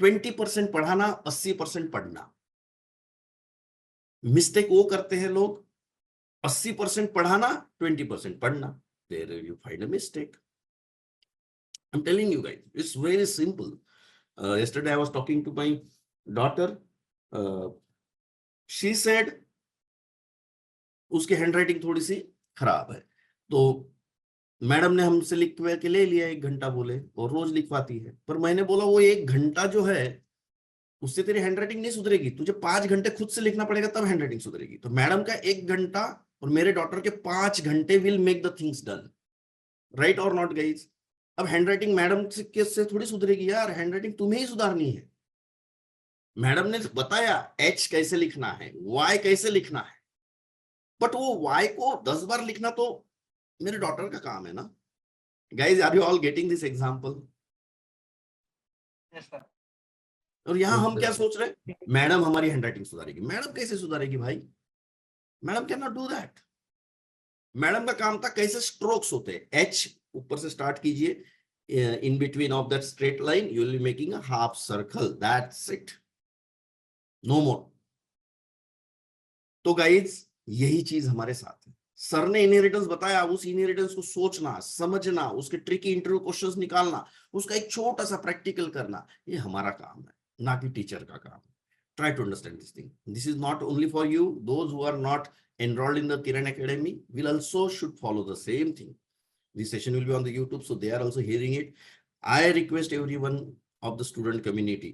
20% पढ़ाना, 80% पढ़ना। मिस्टेक वो करते हैं लोग, 80% पढ़ाना, 20% पढ़ना। There you find a mistake. I'm telling you guys, it's very simple. Yesterday I was talking to my daughter. She said उसकी हैंडराइटिंग थोड़ी सी खराब है, तो मैडम ने हमसे लिख के ले लिया 1 घंटा, बोले, और रोज लिखवाती है। पर मैंने बोला वो 1 घंटा जो है उससे तेरी हैंडराइटिंग नहीं सुधरेगी, तुझे 5 घंटे खुद से लिखना पड़ेगा, तब हैंडराइटिंग सुधरेगी। तो मैडम का 1 घंटा और मेरे डॉटर के 5 घंटे will make the things done, right और नॉट गाइज? अब हैंडराइटिंग मैडम से थोड़ी सुधरेगी यार, हैंडराइटिंग तुम्हें ही सुधारनी है। मैडम ने बताया H कैसे लिखना है, Y कैसे लिखना है, बट वो Y को 10 बार लिखना तो मेरे डॉटर का काम है ना। Guys, are you all getting this example? Yes, sir. और यहाँ Yes, हम sir. क्या सोच रहे हैं, मैडम हमारी हैंडराइटिंग सुधारेगी। मैडम कैसे सुधारेगी भाई? Madam can not do that. Madam का काम था कैसे स्ट्रोक्स होते हैं। H ऊपर से स्टार्ट कीजिए, in between of that straight line you will be making a half circle, that's it, no more. तो गाइज, यही चीज हमारे साथ है। सर ने इनहेरिटेंस बताया, उस इनहेरिटेंस को सोचना, समझना, उसके ट्रिकी इंटरव्यू क्वेश्चंस निकालना, उसका एक छोटा सा प्रैक्टिकल करना, ये हमारा काम है, ना कि टीचर का काम। Try to understand this thing. This is not only for you. Those who are not enrolled in the Kiran Academy will also should follow the same thing. This session will be on the YouTube, so they are also hearing it. I request everyone of the student community,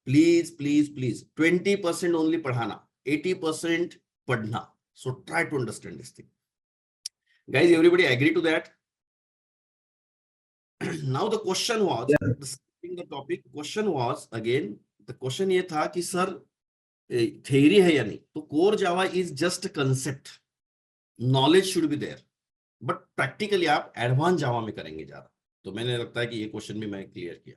please, please, please, 20% only padhana, 80% padhna. So try to understand this thing. Guys, everybody agree to that? Now the question was, the topic question was again, the question ये था कि sir theory है या नहीं? तो core Java is just concept, knowledge should be there, but practically आप advance Java में करेंगे ज्यादा। तो मैंने लगता है कि ये क्वेश्चन भी मैं क्लियर किया।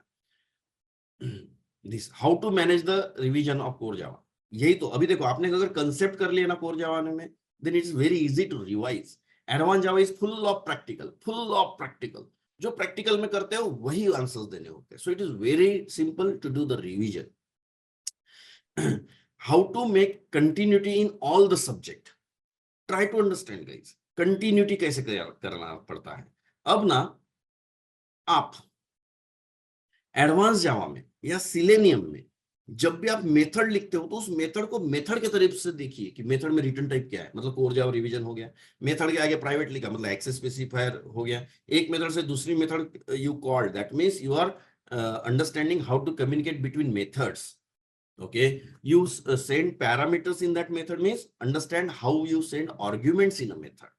This how to manage the revision of core Java. यही तो अभी देखो, आपने अगर कंसेप्ट कर लिया ना कोर जावा में, then it is very easy to revise. Advance Java is full of practical, full of practical. जो प्रैक्टिकल में करते हो वही आंसर्स देने होते हैं। So it is very simple to do the revision. How to make continuity in all the subject. Try to understand guys, continuity कैसे करना पड़ता है। अब ना आप एडवांस जावा में या सिलेनियम में जब भी आप मेथड लिखते हो, तो उस मेथड को मेथड के तरीके से देखिए कि मेथड में रिटर्न टाइप क्या है। मतलब कोर जावा रिवीजन हो गया, मेथड के आगे प्राइवेट लिखा, मतलब एक्सेस स्पेसिफायर हो गया। एक मेथड से दूसरी method you called, that means you are understanding how to communicate between methods. Okay, you send parameters in that method, means understand how you send arguments in a method.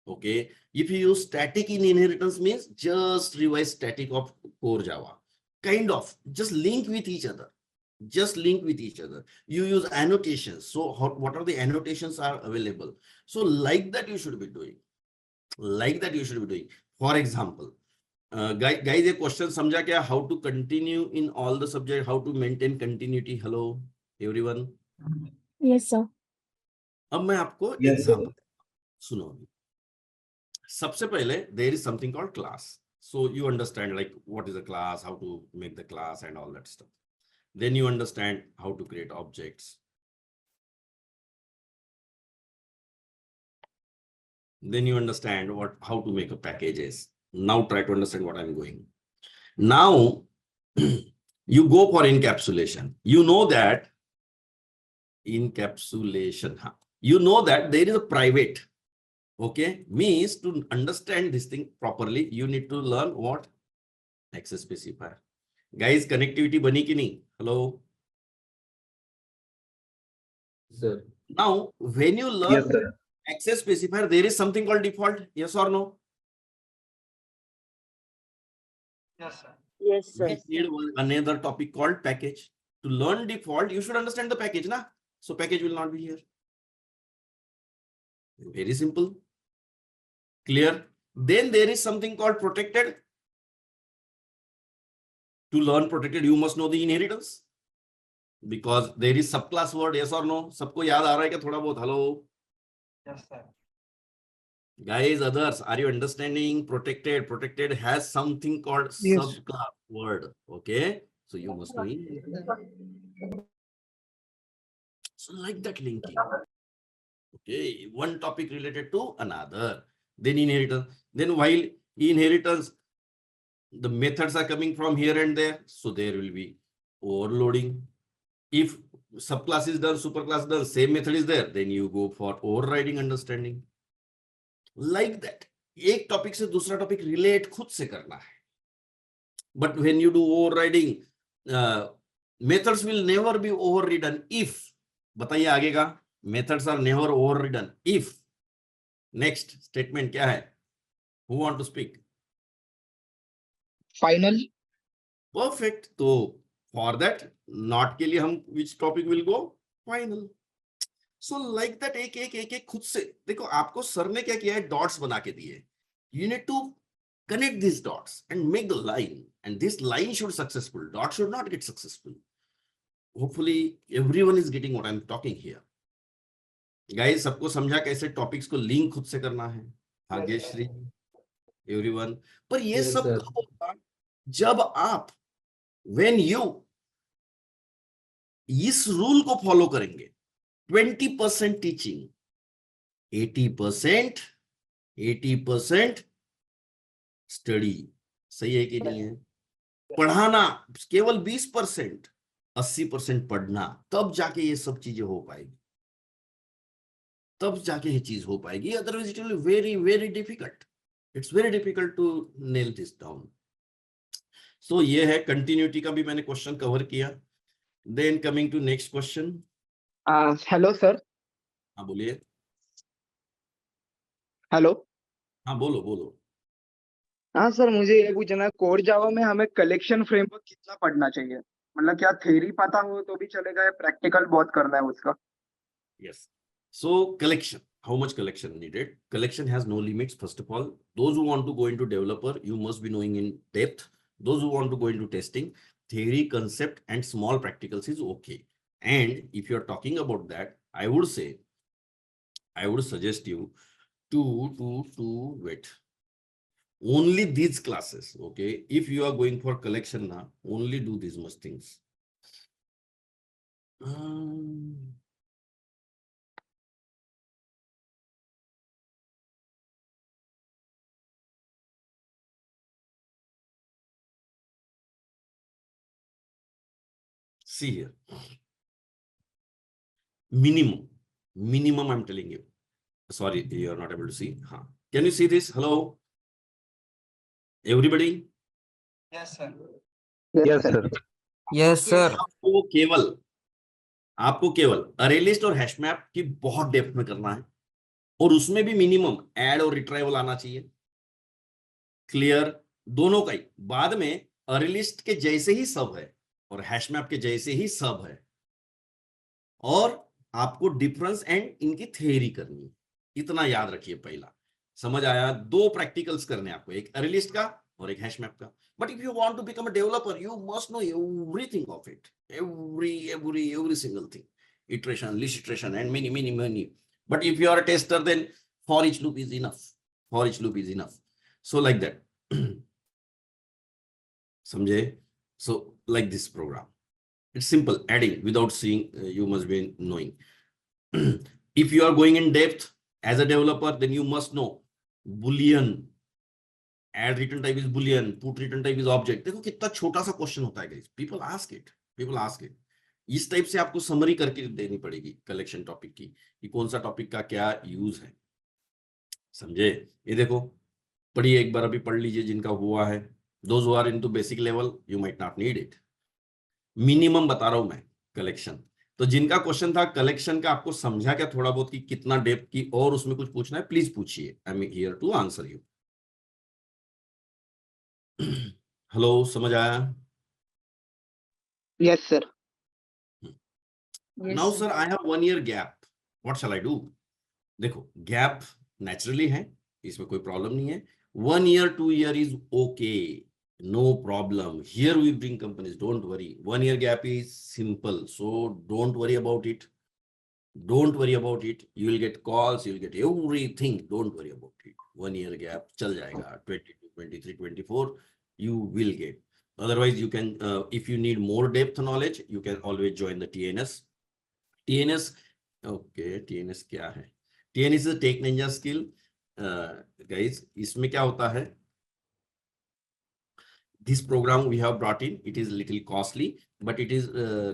Okay, if you use static in inheritance, means just revise static of core Java, kind of just link with each other, just link with each other. You use annotations, so what are the annotations are available, so like that you should be doing. like that you should be doing. For example, guys ये क्वेश्चन समझा क्या? How to continue in all the subject, how to maintain continuity. Hello everyone. Yes, sir. अब मैं आपको Yes, example सुनो. सबसे पहले there is something called class. So you understand like what is a class, how to make the class and all that stuff. Then you understand how to create objects. Then you understand how to make a packages. Now try to understand what I'm going. Now you go for encapsulation. You know that encapsulation. You know that there is a private. Okay, means to understand this thing properly, you need to learn what? Access specifier. Guys, connectivity bani ki nahi? Hello. Sir. Now, when you learn Yes, sir. access specifier, there is something called default. Yes or no? Yes, sir. Yes, sir. We need another topic called package. To learn default, you should understand the package, na? So package will not be here. Very simple. Clear? Then there is something called protected. To learn protected, you must know the inheritance. Because there is subclass word. Yes or no? सबको याद आ रहा है क्या थोड़ा बहुत? Hello. Yes, sir. Guys, others, are you understanding? Protected. Protected has something called Yes. subclass word. Okay. So you must know it. So like that linking. Okay. One topic related to another. Then inheritance. Then while inheritance, the methods are coming from here and there. So there will be overloading. If subclass is done, superclass done, same method is there, then you go for overriding understanding. Like that. एक topic से दूसरा topic relate खुद से करना है. But when you do overriding, methods will never be overridden if. बताइए आगे का. Methods are never overridden if. Next statement क्या है? Who want to speak? Final. Perfect. तो for that, not के लिए हम which topic will go? Final. So like that एक खुद से देखो. आपको सर ने क्या किया है? डॉट्स बना के दिए. You need to connect these dots and make the line, and this line should successful. Dot should not get successful. Hopefully everyone is getting what I'm talking here. Guys, सबको समझा कैसे टॉपिक्स को link खुद से करना है? Bhagyashree, everyone. पर ये Yes, सब sir. कब होगा? जब आप when you इस रूल को फॉलो करेंगे. 20% टीचिंग, 80% स्टडी. सही है कि नहीं है? पढ़ाना केवल 20%, 80% पढ़ना. तब जाके ये सब चीजें हो पाएगी. तब जाके ये चीज हो पाएगी. Otherwise it will very very difficult. It's very difficult to nail this down. So ये है कंटिन्यूटी का भी मैंने क्वेश्चन कवर किया. Then coming to next question. Hello, sir. हाँ बोलिए. Hello. हाँ बोलो बोलो. हाँ सर, मुझे ये पूछना है, कोर जावा में हमें कलेक्शन फ्रेमवर्क कितना पढ़ना चाहिए? मतलब क्या थ्योरी पता हो तो भी चलेगा या प्रैक्टिकल बहुत करना है उसका? Yes. So collection, how much collection needed? Collection has no limits. First of all, those who want to go into developer, you must be knowing in depth. Those who want to go into testing, theory, concept, and small practicals is okay. And if you're talking about that, I would suggest you to wait. Only these classes, okay? If you are going for collection now, only do these much things. See here. Minimum I'm telling you. Sorry, you are not able to see. Huh. Can you see this? Hello? Everybody? Yes, sir. Yes, sir. Yes sir. आपको केवल अरे list और hash map की बहुत depth में करना है, और उसमें भी मिनिमम ऐड और रिट्राइवल आना चाहिए. क्लियर? दोनों का ही. बाद में अरे लिस्ट के जैसे ही सब है और हैश मैप के जैसे ही सब है, और आपको डिफरेंस एंड इनकी थ्योरी करनी है. इतना याद रखिए. पहला समझ आया? 2 प्रैक्टिकल्स करने आपको, एक अरे लिस्ट का और एक हैश मैप का. But if you want to become a developer, you must know everything of it, every single thing, iteration, list iteration, and many. But if you are a tester, then for each loop is enough. So like that. समझे? So like this program, it's simple, adding without seeing. You must be knowing. If you are going in depth as a developer, then you must know boolean, add return type is boolean, put return type is object. देखो कितना छोटा सा question होता है guys. People ask it. इस type से आपको summary करके देनी पड़ेगी कलेक्शन टॉपिक की, कि कौन सा टॉपिक का क्या यूज है. समझे? ये देखो, पढ़िए एक बार, अभी पढ़ लीजिए जिनका हुआ है. Those who are into basic level, you might not need it. Minimum बता रहा हूं मैं कलेक्शन. तो जिनका क्वेश्चन था कलेक्शन का, आपको समझा क्या थोड़ा बहुत कि कितना डेप्थ की, और उसमें कुछ पूछना है प्लीज पूछिए. I am here to answer you. Hello, समझ आया? Yes sir. Now sir I have 1 year gap, what shall I do? देखो गैप नेचुरली है, इसमें कोई प्रॉब्लम नहीं है. 1 year 2 year is okay, no problem. Here we bring companies, don't worry. 1 year gap is simple, so don't worry about it. You will get calls, you will get everything. Don't worry about it. 1 year gap चल जाएगा. 22, 23, 24 you will get. Otherwise you can, if you need more depth knowledge, you can always join the TNS. Okay, TNS क्या है? TNS is a Tech Ninja skill. Guys, इसमें क्या होता है? This program we have brought in, it is little costly, but it is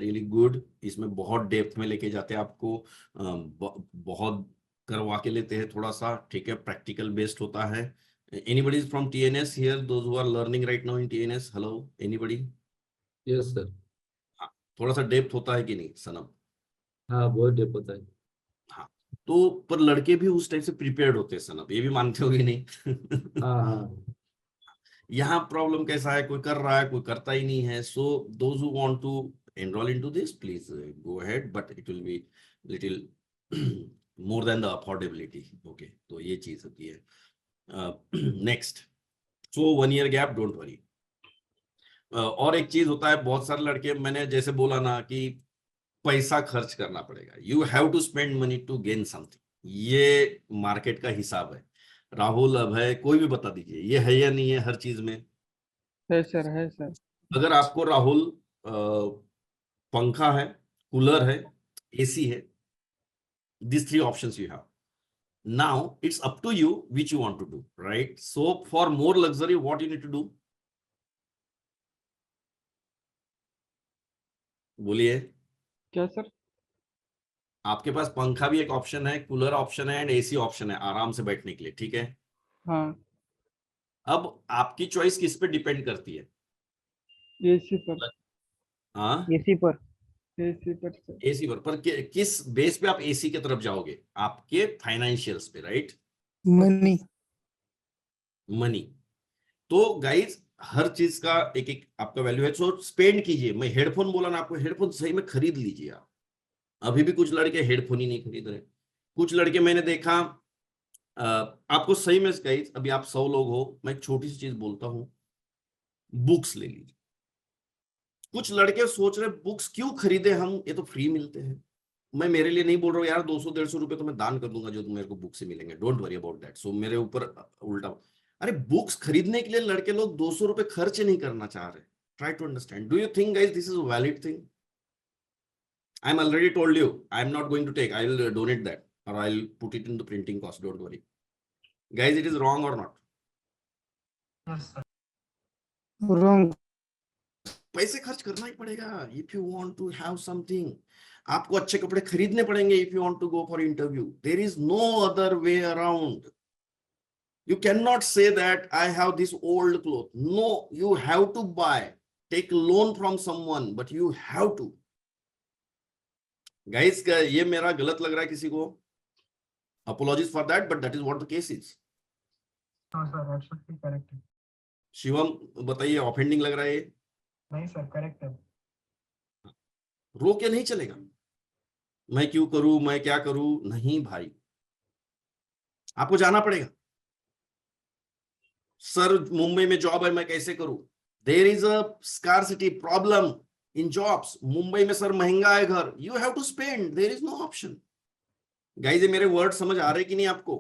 really good. इसमें बहुत depth में लेके जाते हैं आपको, बहुत करवा के लेते हैं थोड़ा सा, ठीक है? प्रैक्टिकल बेस्ड होता है. Anybody is from TNS here? Those who are learning right now in TNS, hello, anybody? Yes sir. थोड़ा सा डेप्थ होता है कि नहीं सनम? हाँ बहुत डेप होता है. हाँ, तो पर लड़के भी उस टाइप से प्रिपेयर्ड होते हैं सनम, ये भी मानते हो कि नहीं? हाँ. यहाँ प्रॉब्लम कैसा है, कोई कर रहा है, कोई करता ही नहीं है. So those who want to enroll into this, please go ahead, but it will be little more than the affordability. Okay, तो ये चीज होती है. Next, so 1 year gap, don't worry. और एक चीज होता है, बहुत सारे लड़के, मैंने जैसे बोला ना कि पैसा खर्च करना पड़ेगा. You have to spend money to gain something. ये मार्केट का हिसाब है. राहुल, अभय, कोई भी बता दीजिए, ये है या नहीं है हर चीज में? है सर. अगर आपको राहुल पंखा है, कूलर है, एसी है, these 3 options you have. Now it's up to you which you want to do, right? So for more luxury, what you need to do? बोलिए. क्या सर? आपके पास पंखा भी एक ऑप्शन है, कूलर ऑप्शन है, एंड एसी ऑप्शन है आराम से बैठने के लिए, ठीक है? हाँ. अब आपकी चॉइस किस पे डिपेंड करती है? एसी पर. हाँ, एसी पर सर. एसी पर किस बेस पे आप एसी की तरफ जाओगे? आपके फाइनेंशियल्स पे, राइट? मनी. तो गाइज हर चीज का एक एक आपका वैल्यू है, सो स्पेंड कीजिए. मैं हेडफोन बोला ना आपको, हेडफोन सही में खरीद लीजिए आप. अभी भी कुछ लड़के हेडफोन ही नहीं खरीद रहे. कुछ लड़के मैंने देखा, आपको सही में गाइज, अभी आप 100 लोग हो, मैं एक छोटी सी चीज बोलता हूं, बुक्स ले लीजिए. कुछ लड़के सोच रहे बुक्स क्यों खरीदे हम, ये तो फ्री मिलते हैं. मैं मेरे लिए नहीं बोल रहा हूँ यार, 200-150 रुपए तो मैं दान कर दूंगा जो मेरे को बुक से मिलेंगे. Don't worry about that. So मेरे ऊपर उल्टा, अरे बुक्स खरीदने के लिए लड़के लोग 200 रुपए खर्च नहीं करना चाह रहे. Try to understand. Do you think guys this is a valid thing? I am already told you, I am not going to take, I will donate that और I will put it in the printing cost. Don't worry guys, it is wrong और not? Wrong. पैसे खर्च करना ही पड़ेगा if you want to have something. आपको अच्छे कपड़े खरीदने पड़ेंगे if you want to go for interview. There is no other way around. You cannot say that I have this old cloth. No, you have to buy. Take loan from someone, but you have to. Guys, ये मेरा गलत लग रहा है किसी को? Apologies for that, but that is what the case is. हाँ sir, absolutely correct. Shivam बताइए, ऑफेंडिंग लग रहा है? नहीं सर, करेक्ट है. रो के नहीं चलेगा. मैं क्यों करूं, मैं क्या करूं? नहीं भाई, आपको जाना पड़ेगा. सर मुंबई में जॉब है, मैं कैसे करूं? There is a scarcity problem in jobs. Mumbai में सर महंगा है घर, you have to spend, there is no option. Guys ये मेरे वर्ड समझ आ रहे कि नहीं आपको?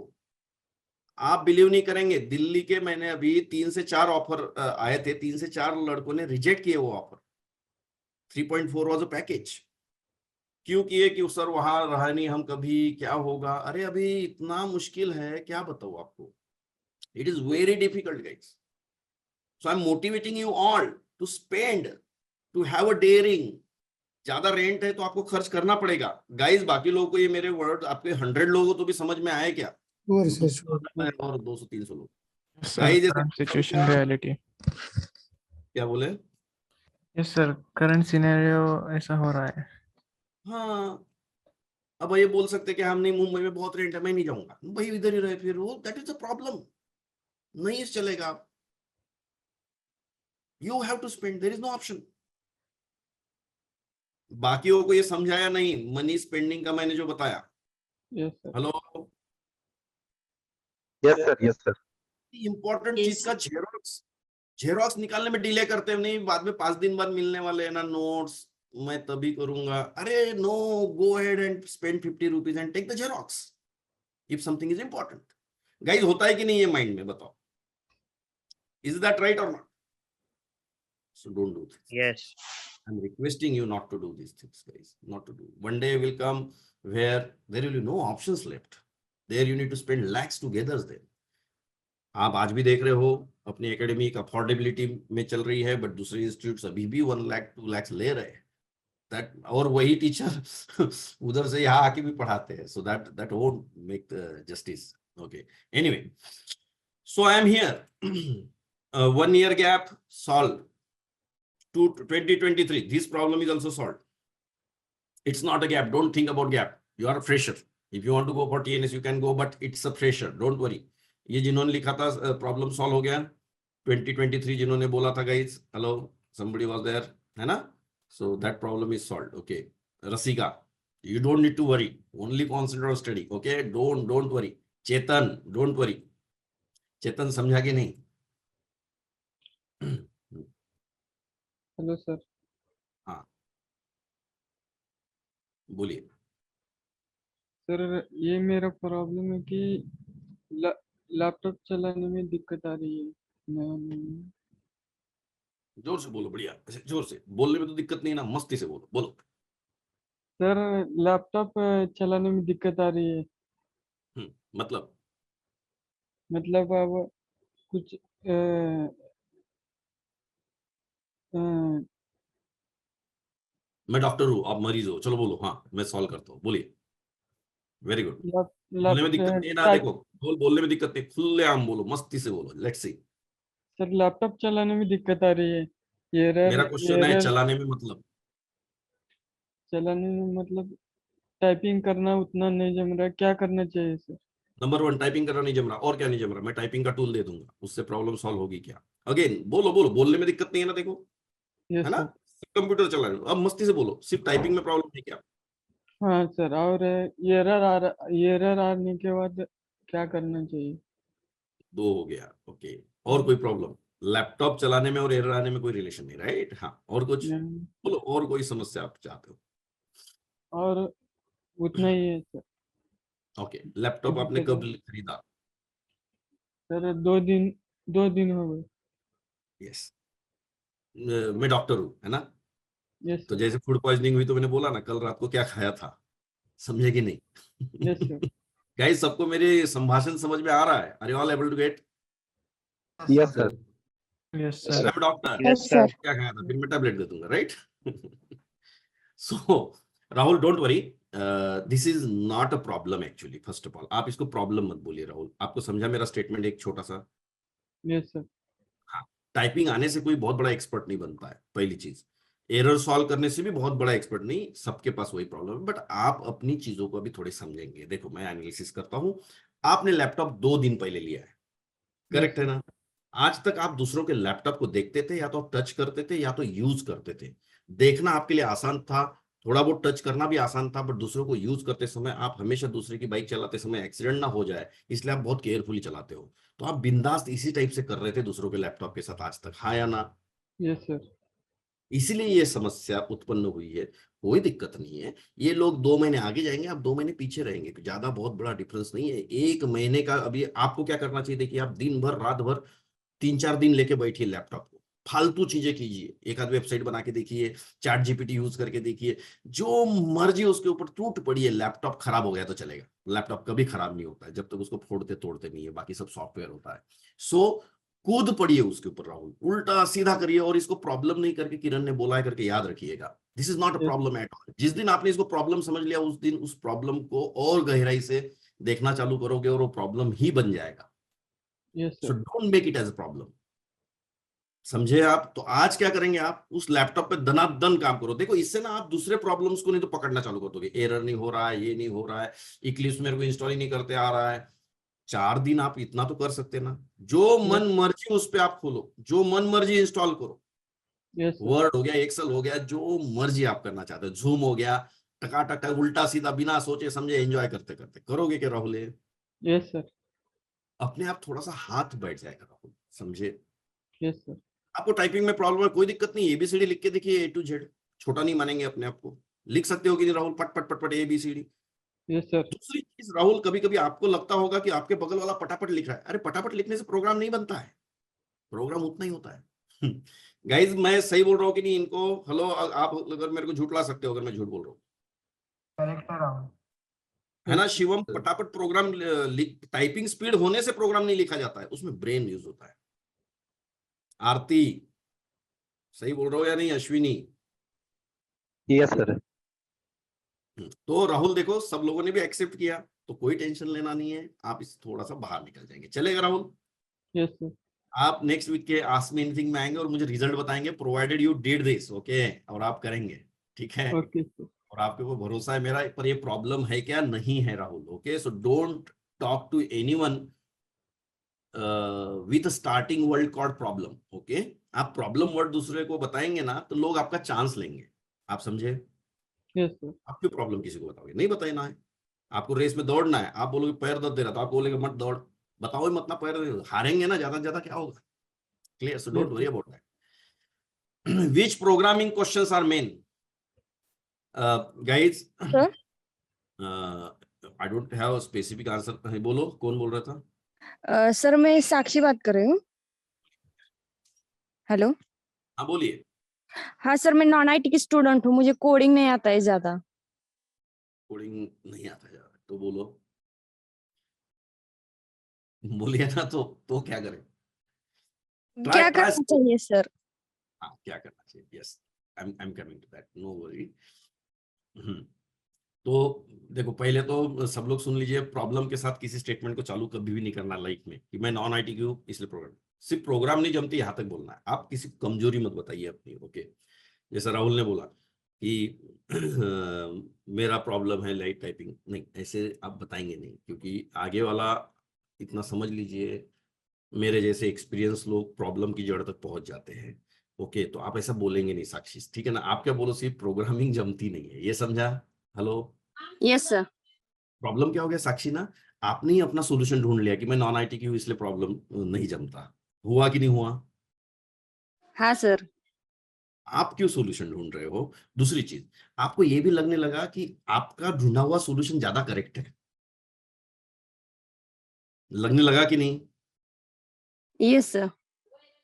आप बिलीव नहीं करेंगे, दिल्ली के मैंने अभी 3 से 4 ऑफर आए थे, 3 से 4 लड़कों ने रिजेक्ट किए वो ऑफर। 3.4 was a package. क्यों किए? कि सर वहां रहा नहीं हम कभी, क्या होगा? अरे अभी इतना मुश्किल है, क्या बताऊं आपको। It is very difficult guys. So I am motivating you all to spend, to have a daring. ज्यादा रेंट है तो आपको खर्च करना पड़ेगा गाइस। बाकी लोगों को ये मेरे वर्ड, आपके 100 लोगों को तो भी समझ में आए क्या? Sure, sir. Sure. और 200-300 लोग Yes, sir. Guys. Current situation reality. क्या बोले? Yes, sir. Current scenario ऐसा हो रहा है. हाँ, अब ये बोल सकते कि हम नहीं, मुंबई में बहुत रेंट है, मैं नहीं जाऊंगा, भाई इधर ही रहे फिर। वो दैट इज अ प्रॉब्लम, नहीं चलेगा। You have to spend, there is no option. बाकियों को ये समझाया नहीं, मनी स्पेंडिंग का मैंने जो बताया। Yes sir. Hello, yes sir important चीज का जेरोक्स निकालने में डिले करते हैं, नहीं बाद में 5 दिन बाद मिलने वाले हैं ना नोट्स, मैं तभी करूंगा। अरे no, go ahead and spend 50 rupees and take the xerox if something is important. Guys होता है कि नहीं ये माइंड में, बताओ? इज दैट राइट और not? So don't do this. Yes. I'm requesting you not to do these things, guys. Not to do. One day will come where there will be no options left. There you need to spend lakhs together. Then आप आज भी देख रहे हो अपनी academic affordability में चल रही है, बट दूसरे इंस्टीट्यूट्स अभी भी 1 लाख 2 लाख ले रहे हैं। दैट, और वही टीचर उधर से यहाँ आके भी पढ़ाते हैं। So that won't make the justice. Okay, anyway, so I am here. 1 year gap solved. To 2023, this problem is also solved. It's not a gap. Don't think about gap. You are a fresher. If you want to go for TNS, you can go, but it's a fresher. Don't worry. ये जिन्होंने लिखा था problem solve हो गया 2023, जिन्होंने बोला था guys, hello, somebody was there, है ना? So that problem is solved. Okay, Rasika, you don't need to worry. Only concentrate on study. Okay, don't worry. Chetan, don't worry. चेतन समझा कि नहीं? Hello sir. हाँ, बोलिए। सर ये मेरा प्रॉब्लम है कि लैपटॉप चलाने में दिक्कत आ रही है। मैं जोर से बोलो, बढ़िया, ऐसे जोर से बोलने में तो दिक्कत नहीं ना, मस्ती से बोलो, बोलो। सर लैपटॉप चलाने में दिक्कत आ रही है। मतलब अब कुछ मैं डॉक्टर हूँ, आप मरीज हो, चलो बोलो। हाँ, मैं सॉल्व करता हूँ, बोलिए। Very good. बोलने में दिक्कत नहीं ना, देखो बोलने में दिक्कत नहीं, खुलेआम बोलो, मस्ती से बोलो। Let's see. सर लैपटॉप चलाने में दिक्कत आ रही है। मेरा क्वेश्चन है चलाने में मतलब? चलाने में मतलब टाइपिंग करना उतना नहीं जम रहा है, क्या करना चाहिए सर? नंबर 1, टाइपिंग करना नहीं जम रहा। और क्या नहीं जम रहा? मैं टाइपिंग का टूल दे दूंगा, उससे प्रॉब्लम सॉल्व होगी क्या? अगेन बोलो, बोलने में दिक्कत नहीं है ना, देखो, यस है ना? सर। कंप्यूटर चलाने में, अब मस्ती से बोलो, सिर्फ टाइपिंग में प्रॉब्लम है क्या? हाँ सर, और एरर आने के बाद क्या करना चाहिए? 2 हो गया। ओके, और कोई प्रॉब्लम? लैपटॉप चलाने में और एरर आने में कोई रिलेशन नहीं, राइट? हाँ, और कुछ बोलो, और कोई समस्या आप चाहते हो? और उतना ही है सर। ओके, लैपटॉप आपने कब खरीदा? सर 2 दिन हो गए। यस, मैं डॉक्टर हूँ, है ना? यस तो सर। जैसे फूड पॉइजनिंग हुई तो मैंने बोला ना, कल रात को क्या खाया था, समझे कि नहीं? Yes sir. गाइस, सबको मेरे संभाषण समझ में आ रहा है? Are you all able to get? yes sir Yes, I sir. Am doctor. Yes, sir. क्या खाया था, फिर मैं टैबलेट दे दूंगा, right? So Rahul, don't worry, this is not a problem actually. First of all, आप इसको प्रॉब्लम मत बोलिए राहुल। आपको समझा मेरा स्टेटमेंट एक छोटा सा? Yes sir. हाँ, टाइपिंग आने से कोई बहुत बड़ा एक्सपर्ट नहीं बनता है, पहली चीज। एरर सॉल्व करने से भी बहुत बड़ा एक्सपर्ट नहीं, सबके पास वही प्रॉब्लम है। बट आप अपनी चीजों को अभी थोड़े समझेंगे। देखो, मैं एनालिसिस करता हूं। आपने लैपटॉप 2 दिन पहले लिया है, करेक्ट है ना? आज तक आप दूसरों के लैपटॉप को देखते थे, या तो टच करते थे या तो यूज करते थे। देखना आपके लिए आसान था, थोड़ा बहुत टच करना भी आसान था, बट दूसरों को यूज करते समय आप हमेशा दूसरे की बाइक चलाते समय एक्सीडेंट ना हो जाए, इसलिए आप बहुत केयरफुली चलाते हो। तो आप बिंदास इसी टाइप से कर रहे थे दूसरों के लैपटॉप के साथ आज तक, हाँ या ना? Yes sir. इसीलिए ये समस्या उत्पन्न हुई है। कोई दिक्कत नहीं है, ये लोग 2 महीने आगे जाएंगे, आप 2 महीने पीछे रहेंगे, ज्यादा बहुत बड़ा डिफरेंस नहीं है। 1 महीने का अभी आपको क्या करना चाहिए, देखिए आप दिन भर रात भर 3-4 दिन लेके बैठिए लैपटॉप को, फालतू चीजें कीजिए, एक आध वेबसाइट बना के देखिए, चैट जीपीटी यूज करके देखिए, जो मर्जी उसके ऊपर टूट पड़िए। लैपटॉप खराब हो गया तो चलेगा, लैपटॉप कभी खराब नहीं होता है जब तक उसको फोड़ते तोड़ते नहीं है, बाकी सब सॉफ्टवेयर होता है। सो कूद पड़िए उसके ऊपर राहुल, उल्टा सीधा करिए, और इसको प्रॉब्लम नहीं करके किरण ने बोला है करके याद रखिएगा। This is not a problem at all. जिस दिन आपने इसको प्रॉब्लम समझ लिया, उस दिन उस प्रॉब्लम को और गहराई से देखना चालू करोगे और वो प्रॉब्लम ही बन जाएगा। Yes so sir. Don't make it as a problem, समझे आप? तो आज क्या करेंगे, आप उस लैपटॉप पे दनादन काम करो। देखो इससे ना आप दूसरे प्रॉब्लम्स को नहीं तो पकड़ना चालू कर दोगे, एरर नहीं हो रहा है, ये नहीं हो रहा है, इक्लिप्स मेरे को इंस्टॉल ही नहीं करते आ रहा है। 4 दिन आप इतना तो कर सकते ना, जो मन मर्जी उस पे आप खोलो, जो मन मर्जी इंस्टॉल करो। Yes sir. वर्ड हो गया, एक्सेल हो गया, जो मर्जी आप करना चाहते हो, जूम हो गया, टकाटक उल्टा सीधा बिना सोचे समझे एंजॉय करते करते करोगे क्या राहुल? Yes sir. अपने आप थोड़ा सा हाथ बैठ जाएगा राहुल, समझे? Yes sir. आपको टाइपिंग में प्रॉब्लम है, कोई दिक्कत नहीं, एबीसीडी लिख के देखिए A to Z, छोटा नहीं मानेंगे अपने आप को, लिख सकते हो कि नहीं राहुल? पट पट पट पट ABCD। Yes sir. दूसरी चीज राहुल, कभी कभी आपको लगता होगा कि आपके बगल वाला पटापट लिख रहा है, अरे पटापट लिखने से प्रोग्राम नहीं बनता है, प्रोग्राम उतना ही होता है। गाइज मैं सही बोल रहा हूँ कि नहीं इनको? हेलो, आप अगर मेरे को झूठ ला सकते हो अगर मैं झूठ बोल रहा हूँ, करेक्ट है राहुल। है ना शिवम? पटापट प्रोग्राम, टाइपिंग स्पीड होने से प्रोग्राम नहीं लिखा जाता है, उसमें ब्रेन यूज होता है। आरती सही बोल रहा हो या नहीं? अश्विनी? Yes sir. तो राहुल देखो सब लोगों ने भी एक्सेप्ट किया, तो कोई टेंशन लेना नहीं है, आप इस थोड़ा सा बाहर निकल जाएंगे, चलेगा राहुल? Yes sir. आप नेक्स्ट वीक के आस्क मी एनीथिंग में आएंगे और मुझे रिजल्ट बताएंगे, provided you did this, okay? और आप करेंगे, ठीक है? Okay sir. और आपके ऊपर भरोसा है मेरा, पर ये प्रॉब्लम है क्या नहीं है Rahul, okay? So don't talk to anyone with starting word called problem, okay? आप प्रॉब्लम वर्ड दूसरे को बताएंगे ना तो लोग आपका चांस लेंगे, आप समझे? Yes sir. आप क्यों प्रॉब्लम किसी को बताओगे? नहीं बताना है। आपको रेस में दौड़ना है, आप बोलोगे पैर दर्द दे रहा, तो आप बोलोगे मत दौड़, बताओ मत ना, पैर हारेंगे ना, ज्यादा से ज्यादा क्या होगा? Clear? So don't worry about that. Which programming questions are main guys? Sir? I don't have a specific answer. बोलो, कौन बोल रहा था? सर मैं साक्षी बात कर रही हूँ। हेलो। हाँ बोलिए। हाँ सर, मैं नॉन आईटी की स्टूडेंट हूँ, मुझे कोडिंग नहीं आता है ज्यादा। कोडिंग नहीं आता ज्यादा तो बोलो, बोलिए ना, तो क्या करें? क्या करना चाहिए सर? हाँ क्या करना चाहिए? Yes, I am coming to that, no worry. तो देखो पहले तो सब लोग सुन लीजिए, प्रॉब्लम के साथ किसी स्टेटमेंट को चालू कभी भी नहीं करना लाइफ में, कि मैं नॉन आईटी की हूँ इसलिए प्रोग्राम, सिर्फ प्रोग्राम नहीं जमती यहाँ तक बोलना है। आप किसी कमजोरी मत बताइए अपनी, ओके? जैसा राहुल ने बोला कि मेरा प्रॉब्लम है लाइट टाइपिंग, नहीं ऐसे आप बताएंगे नहीं, क्योंकि आगे वाला इतना समझ लीजिए, मेरे जैसे एक्सपीरियंस लोग प्रॉब्लम की जड़ तक पहुंच जाते हैं, ओके? तो आप ऐसा बोलेंगे नहीं साक्षी, ठीक है ना? आप क्या बोलो, सिर्फ प्रोग्रामिंग जमती नहीं है, ये समझा? Hello, yes sir. प्रॉब्लम क्या हो गया साक्षी ना, आपने ही अपना सोल्यूशन ढूंढ लिया कि मैं नॉन आईटी की हूँ इसलिए प्रॉब्लम नहीं जमता। हुआ कि नहीं हुआ? हाँ सर। आप क्यों सॉल्यूशन ढूंढ रहे हो? दूसरी चीज, आपको ये भी लगने लगा कि आपका ढूंढा हुआ सॉल्यूशन ज्यादा करेक्ट है, लगने लगा कि नहीं? Yes sir.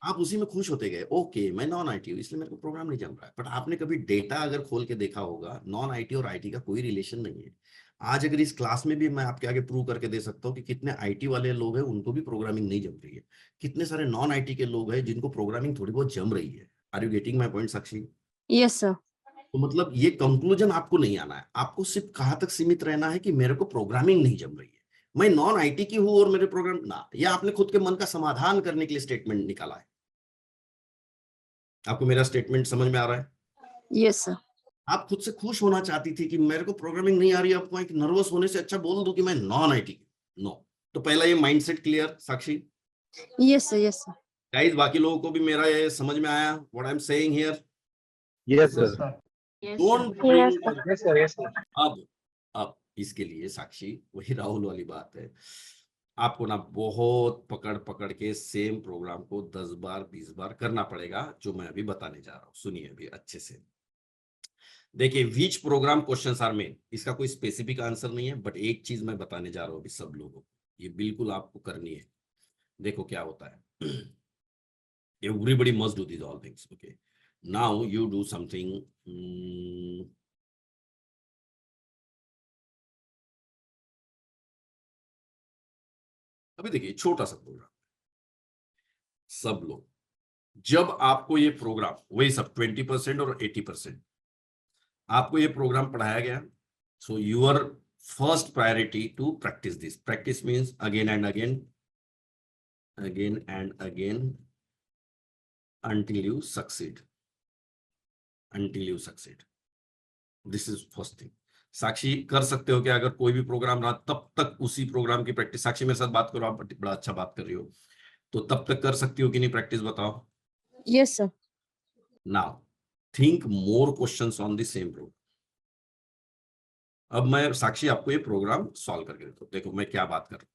आप उसी में खुश होते गए, ओके मैं नॉन आईटी हूँ इसलिए मेरे को प्रोग्राम नहीं जम रहा है। बट आपने कभी डेटा अगर खोल के देखा होगा, नॉन आईटी और आईटी का कोई रिलेशन नहीं है। आज अगर इस क्लास में भी मैं आपके आगे प्रूव करके दे सकता हूँ कि कितने आईटी वाले लोग हैं उनको भी प्रोग्रामिंग नहीं जम रही है, कितने सारे नॉन आईटी के लोग हैं जिनको प्रोग्रामिंग थोड़ी बहुत जम रही है। Are you getting my point Sakshi? Yes sir. तो मतलब ये कंक्लूजन आपको नहीं आना है, आपको सिर्फ कहाँ तक सीमित रहना है कि मेरे को प्रोग्रामिंग नहीं जम रही है, मैं नॉन आईटी की हूँ और मेरे प्रोग्राम ना, या आपने खुद के मन का समाधान करने के लिए स्टेटमेंट निकाला है। आपको मेरा स्टेटमेंट समझ में आ रहा है? Yes sir. आप खुद से खुश होना चाहती थी कि मेरे को प्रोग्रामिंग नहीं आ रही है, आपको एक नर्वस होने से अच्छा बोल दो कि मैं नॉन आईटी की। नो, तो पहला ये mindset clear Sakshi? Yes sir. Yes sir. Guys बाकी लोगों को भी मेरा ये समझ में आया what I am saying here? Yes sir. Don't Yes, Yes, sir. Yes, sir. अब इसके लिए साक्षी वही राहुल वाली बात है, आपको ना बहुत पकड़ पकड़ के सेम प्रोग्राम को 10 बार 20 बार करना पड़ेगा, जो मैं अभी बताने जा रहा हूँ। सुनिए अभी अच्छे से। देखिए, which program questions are main, इसका कोई स्पेसिफिक आंसर नहीं है, बट एक चीज मैं बताने जा रहा हूँ अभी सब लोगों को, ये बिल्कुल आपको करनी है। देखो क्या होता है। Everybody must do this all things. Okay, now you do something. अभी देखिए छोटा सा प्रोग्राम, सब लोग जब आपको ये प्रोग्राम, वही सब 20% और 80% आपको ये प्रोग्राम पढ़ाया गया, so your first priority to practice this. Practice means again and again until you succeed. This is first thing. Sakshi कर सकते हो क्या, अगर कोई भी प्रोग्राम रहा तब तक उसी प्रोग्राम की प्रैक्टिस। साक्षी मेरे साथ बात करो, आप बड़ा अच्छा बात कर रही हो, तो तब तक कर सकती हो कि नहीं प्रैक्टिस, बताओ। yes, sir. Now think more questions on the same programme. अब मैं साक्षी आपको ये प्रोग्राम सॉल्व करके देता हूं, देखो मैं क्या बात कर रहा हूं।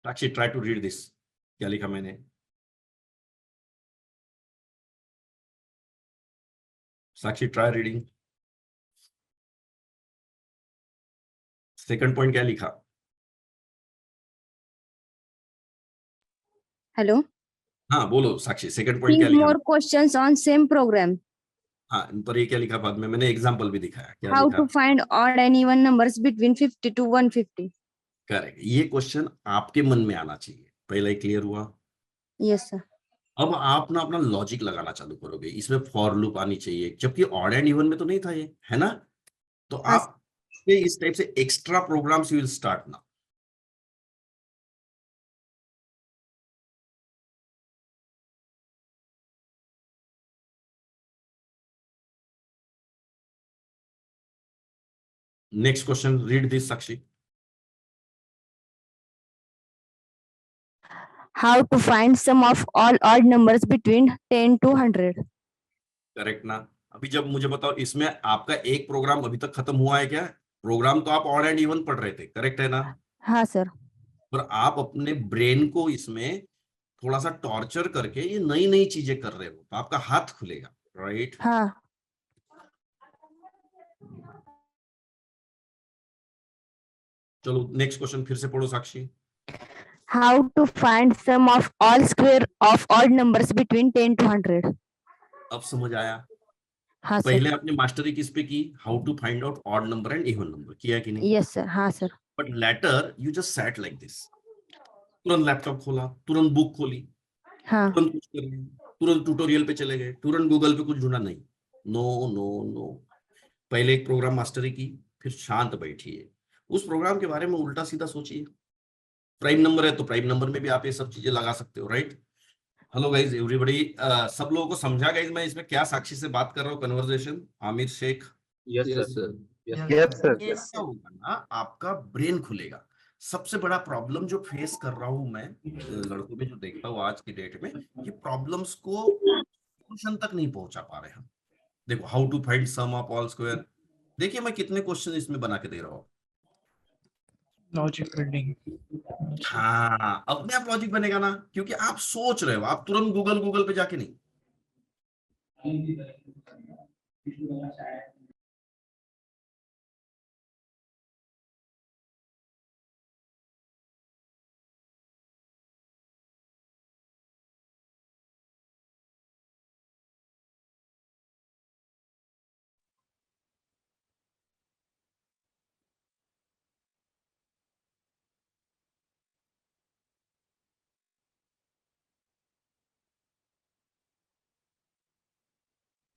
साक्षी ट्राई टू रीड दिस, क्या लिखा मैंने। साक्षी ट्राई रीडिंग। सेकंड पॉइंट क्या लिखा। Hello. हाँ बोलो साक्षी, सेकंड पॉइंट Think क्या लिखा। more questions on same program. हाँ, पर ये क्या लिखा बाद में, मैंने एग्जांपल भी दिखाया, क्या How लिखा। to find odd and even numbers between 50 to 150. Correct, ये क्वेश्चन आपके मन में आना चाहिए, पहला ही क्लियर हुआ। Yes, sir. अब आप ना अपना लॉजिक लगाना चालू करोगे, इसमें फॉर लूप आनी चाहिए, जबकि ऑड एंड इवन में तो नहीं था ये, है ना। तो हाँ। आप इस टाइप से extra programs you will start now. Next question, read this Sakshi. How to find sum of all odd numbers between 10 to 100. Correct ना। अभी जब मुझे बताओ, इसमें आपका एक प्रोग्राम अभी तक खत्म हुआ है क्या। प्रोग्राम तो आप ऑड एंड इवन पढ़ रहे थे, करेक्ट है ना। हाँ सर। पर आप अपने ब्रेन को इसमें थोड़ा सा टॉर्चर करके ये नई नई चीजें कर रहे हो, तो आपका हाथ खुलेगा, राइट। हाँ। चलो नेक्स्ट क्वेश्चन फिर से पढ़ो साक्षी। How to find sum of all square of odd numbers between 10 to 100. अब समझ आया। हाँ सर। पहले आपने मास्टरी किस पे की, how to find out odd number and even number, किया कि नहीं। Yes sir. हाँ sir. But later you just sat like this, तुरंत लैपटॉप खोला, तुरंत बुक खोली, हाँ। तुरंत कुछ कर लिया, तुरंत ट्यूटोरियल पे चले गए, तुरंत गूगल पे कुछ ढूंढा, नहीं। नो नो नो, पहले एक प्रोग्राम मास्टरी की, फिर शांत बैठिए, उस प्रोग्राम के बारे में उल्टा सीधा सोचिए। प्राइम नंबर है तो प्राइम नंबर में भी आप ये सब चीजें लगा सकते हो, राइट। हेलो गाइज एवरीबॉडी, सब लोगों को समझा गाइज मैं इसमें क्या साक्षी से बात कर रहा हूँ, conversation. Aamir Shaikh. Yes, sir. Yes, sir. क्या होगा ना, आपका ब्रेन खुलेगा। सबसे बड़ा प्रॉब्लम जो फेस कर रहा हूं मैं लड़कों में जो देखता हूँ आज की डेट में, ये प्रॉब्लम्स को सोल्यूशन तक नहीं पहुंचा पा रहे हम। देखो, how to find sum of all square, देखिए मैं कितने क्वेश्चन इसमें बना के दे रहा हूँ। Logic building. हाँ, अपने आप लॉजिक बनेगा ना, क्योंकि आप सोच रहे हो, आप तुरंत गूगल पे जाके नहीं।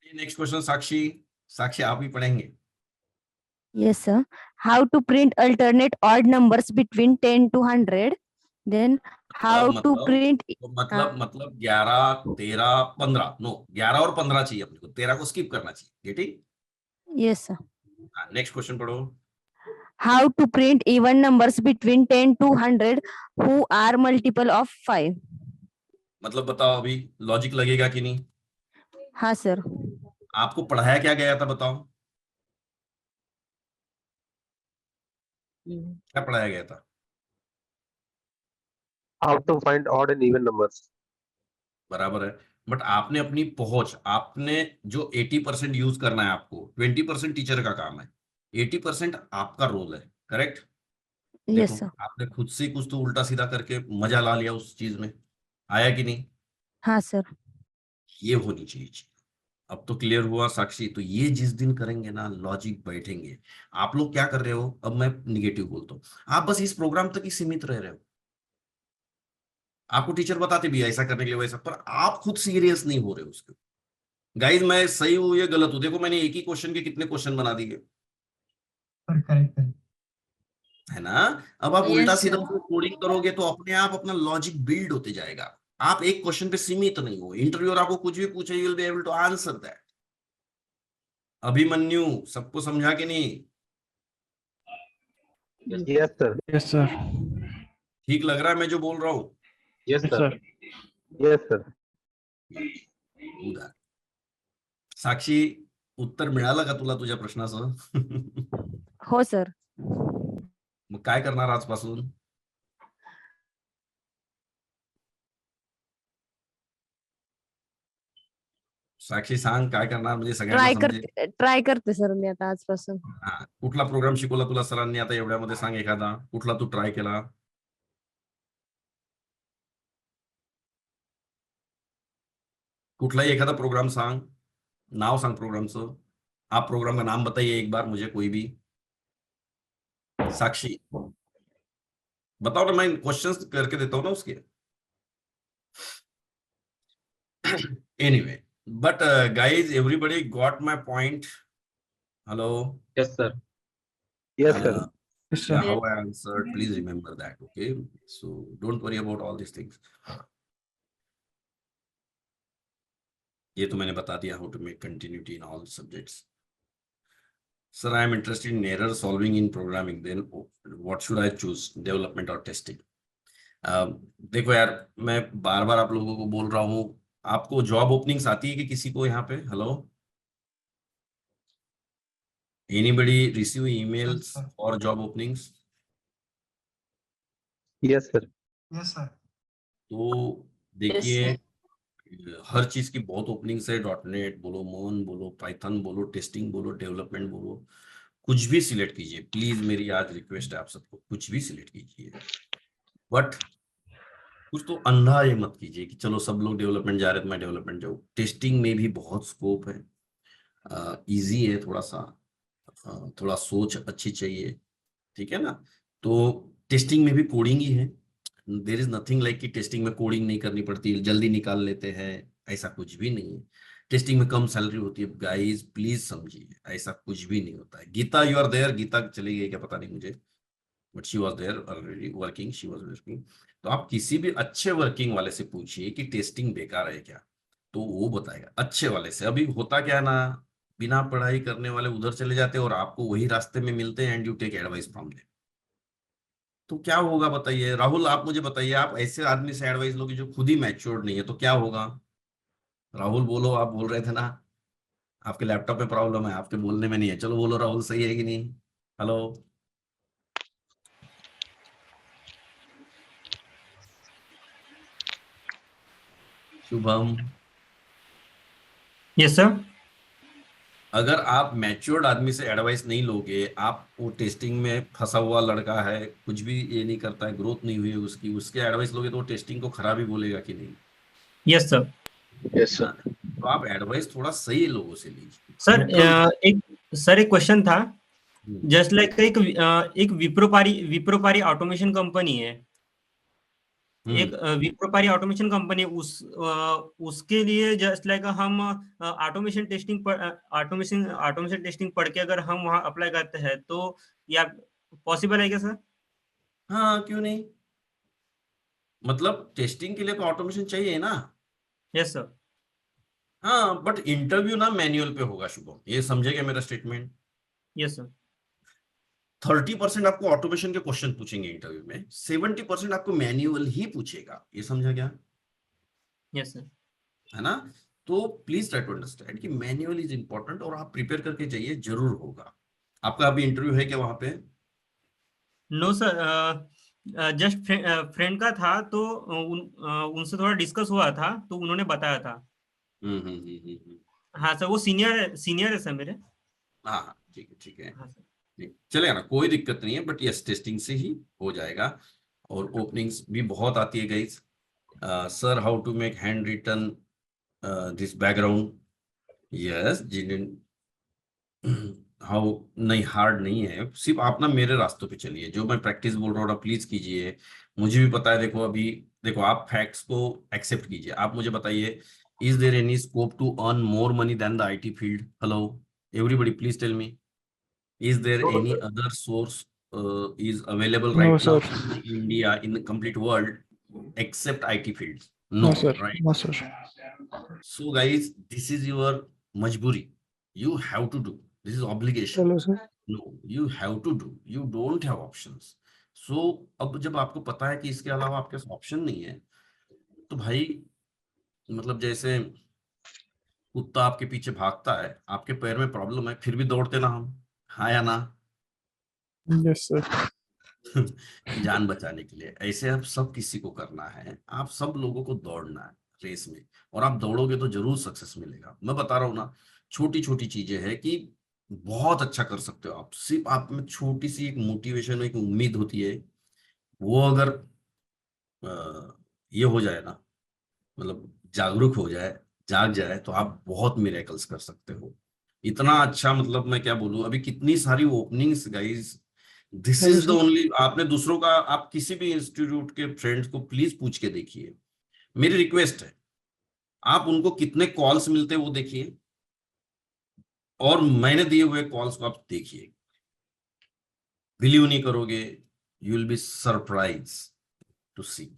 नेक्स्ट क्वेश्चन साक्षी आप ही पढ़ेंगे। Yes sir. How to print alternate odd numbers between 10 to 100. Then how to print. मतलब 11, 13, 15, नो 11 और 15 चाहिए अपने को, 13 को स्किप करना चाहिए, getting. Yes sir. Next question पढ़ो। how to print even numbers between 10 to 100 who are multiple of 5. मतलब बताओ अभी लॉजिक लगेगा कि नहीं? हाँ सर. आपको पढ़ाया क्या गया था बताओ, क्या पढ़ाया गया था? How to find odd and even numbers. बराबर है, बट आपने अपनी पहुंच, आपने जो 80% यूज करना है, आपको 20% टीचर का काम है, 80% आपका रोल है, करेक्ट? Yes देखो sir. आपने खुद से कुछ तो उल्टा सीधा करके मजा ला लिया उस चीज में, आया कि नहीं? हाँ सर. ये होनी चाहिए चीज। अब तो क्लियर हुआ साक्षी? तो ये जिस दिन करेंगे ना, लॉजिक बैठेंगे। आप लोग क्या कर रहे हो, अब मैं निगेटिव बोलता हूँ, आप बस इस प्रोग्राम तक ही सीमित रह रहे हो। आपको टीचर बताते भी है ऐसा करने के लिए वैसा, पर आप खुद सीरियस नहीं हो रहे हो उसके। गाइस मैं सही हूं या गलत हूं? देखो मैंने एक ही क्वेश्चन के कितने क्वेश्चन बना दिए, है ना? अब आप उल्टा Yes, सीधा sir. कोडिंग करोगे तो अपने आप अपना लॉजिक बिल्ड होते जाएगा। आप एक क्वेश्चन पे सीमित नहीं हो, इंटरव्यूअर आपको कुछ भी पूछे, you will be able to answer that. Abhimanyu सबको समझा कि नहीं? Yes, sir. Yes, sir. ठीक लग रहा है मैं जो बोल रहा हूँ? Yes, Yes, sir. sir. Yes, sir. उदा. साक्षी उत्तर मिळालं का तुला तुझ्या प्रश्नाचं? हो सर. मग काय करणार आजपासून? साक्षी सांग काय करणार, म्हणजे सगळ्यांना समजेल? ट्राय करते सर मी आता आजपासून. हा, कुठला प्रोग्राम शिकवला तुला सरांनी आता एवढ्यामध्ये? सांग एखादा, कुठला तू ट्राय केला? कुठलाही एखादा प्रोग्राम सांग, नाव सांग प्रोग्रामचं। आप प्रोग्राम का नाम बताइए एक बार मुझे, कोई भी। साक्षी बताओ ना, मैं क्वेश्चंस करके देता हूँ ना उसके। Anyway, but guys, everybody got my point? Hello? Yes, sir. Yes, sir. Yes, sir. Yeah, how I answered, please remember that, okay? So don't worry about all these things. ये तो मैंने बता दिया, how to make continuity in all subjects. Sir, I am interested in error solving in programming. Then what should I choose, development or testing? देखो यार, मैं बार बार आप लोगों को बोल रहा हूँ, आपको जॉब ओपनिंग्स आती है कि किसी को यहाँ पे? हेलो, एनीबडी रिसीव ईमेल्स और job openings? Yes, sir. Yes, sir. तो देखिए, हर चीज की बहुत ओपनिंग्स है। .NET बोलो, मोन बोलो, पाइथन बोलो, टेस्टिंग बोलो, डेवलपमेंट बोलो, कुछ भी सिलेक्ट कीजिए प्लीज। मेरी आज रिक्वेस्ट है आप सबको, कुछ भी सिलेक्ट कीजिए, बट कुछ तो अंधा ये मत कीजिए कि चलो सब लोग डेवलपमेंट जा रहे तो मैं डेवलपमेंट जाऊँ। टेस्टिंग में भी बहुत स्कोप है, इजी है थोड़ा सा, थोड़ा सोच अच्छी चाहिए, ठीक है ना? तो टेस्टिंग में भी कोडिंग ही है, देयर इज नथिंग लाइक कि टेस्टिंग में कोडिंग नहीं करनी पड़ती, जल्दी निकाल लेते हैं, ऐसा कुछ भी नहीं है। टेस्टिंग में कम सैलरी होती है गाइस, प्लीज समझिए, ऐसा कुछ भी नहीं होता है। Geeta you are there? Geeta चली गई क्या पता नहीं मुझे, but she was there already working, she was working. तो आप किसी भी अच्छे वर्किंग वाले से पूछिए कि टेस्टिंग बेकार है क्या, तो वो बताएगा, अच्छे वाले से। अभी होता क्या ना, बिना पढ़ाई करने वाले उधर चले जाते हैं और आपको वही रास्ते में मिलते हैं, and you take advice from them. तो क्या होगा बताइए? राहुल आप मुझे बताइए, आप ऐसे आदमी से एडवाइस लोगे जो खुद ही मैच्योर्ड नहीं है, तो क्या होगा? राहुल बोलो, आप बोल रहे थे ना आपके लैपटॉप में प्रॉब्लम है, आपके बोलने में नहीं है। चलो बोलो राहुल, सही है कि नहीं? हेलो, शुभम। Yes sir. अगर आप मैच्योर्ड आदमी से एडवाइस नहीं लोगे, आप वो टेस्टिंग में फंसा हुआ लड़का है, कुछ भी ये नहीं करता है, ग्रोथ नहीं हुई है उसकी, उसके एडवाइस लोगे तो वो टेस्टिंग को खराब ही बोलेगा कि नहीं? Yes sir. Yes, sir. तो आप एडवाइस थोड़ा सही लोगों से लीजिए। सर एक क्वेश्चन था, जस्ट लाइक एक विप्रोपारी ऑटोमेशन कंपनी है, एक विप्रोपारी ऑटोमेशन कंपनी, उसके लिए जस्ट लाइक हम ऑटोमेशन टेस्टिंग पढ़ के अगर हम वहां अप्लाई करते हैं तो या पॉसिबल है क्या सर? हाँ, क्यों नहीं, मतलब टेस्टिंग के लिए तो ऑटोमेशन चाहिए ना। Yes sir. हाँ, बट इंटरव्यू ना मैनुअल पे होगा शुभम, ये समझेगा मेरा स्टेटमेंट? Yes sir. 30% आपको ऑटोमेशन के क्वेश्चन पूछेंगे इंटरव्यू में, 70% आपको मैन्युअल ही पूछेगा। ये समझा क्या? Yes sir. है ना? तो प्लीज ट्राई टू अंडरस्टैंड कि मैन्युअल इज इंपॉर्टेंट और आप प्रिपेयर करके जाइए, जरूर होगा। आपका अभी इंटरव्यू है क्या वहां पे? नो सर, जस्ट फ्रेंड का था, तो उनसे थोड़ा डिस्कस हुआ था, तो उन्होंने बताया था। हाँ सर, वो सीनियर है सर मेरे। हाँ ठीक है, ठीक है, हाँ सर। ठीक, चलेगा ना, कोई दिक्कत नहीं है। बट यस, टेस्टिंग से ही हो जाएगा। और ओपनिंग्स भी बहुत आती है guys. Sir, how to make handwritten this background? Yes, how, नहीं हार्ड नहीं है, सिर्फ आप ना मेरे रास्तों पे चलिए, जो मैं प्रैक्टिस बोल रहा हूँ ना प्लीज कीजिए। मुझे भी पता है, देखो अभी देखो, आप फैक्ट्स को एक्सेप्ट कीजिए। आप मुझे बताइए, is there any scope to earn more money than the IT field? Hello everybody, please tell me, is there any other source is available No, right now sir. in India, in the complete world except IT fields? No, sir. Right? No, sir. So guys, this is your majburi. You have to do. This is obligation. Hello, sir. No, you have to do. You don't have options. So अब जब आपको पता है कि इसके अलावा आपके पास option नहीं है, तो भाई मतलब जैसे कुत्ता आपके पीछे भागता है, आपके पैर में प्रॉब्लम है, फिर भी दौड़ते ना हम, हाँ या ना? Yes, sir. जान बचाने के लिए। ऐसे अब सब किसी को करना है, आप सब लोगों को दौड़ना है रेस में, और आप दौड़ोगे तो जरूर सक्सेस मिलेगा। मैं बता रहा हूँ ना, छोटी छोटी चीजें हैं कि बहुत अच्छा कर सकते हो आप। सिर्फ आप में छोटी सी एक मोटिवेशन, एक उम्मीद होती है, वो अगर ये हो जाए ना, मतलब जागरूक हो जाए, जाग जाए, तो आप बहुत मिरेकल्स कर सकते हो। इतना अच्छा, मतलब मैं क्या बोलूं, अभी कितनी सारी openings guys. This is the only, आपने दूसरों का, आप किसी भी इंस्टीट्यूट के फ्रेंड्स को प्लीज पूछ के देखिए, मेरी रिक्वेस्ट है, आप उनको कितने कॉल्स मिलते हैं वो देखिए, और मैंने दिए हुए कॉल्स को आप देखिए, बिलीव नहीं करोगे, you will be surprise to see.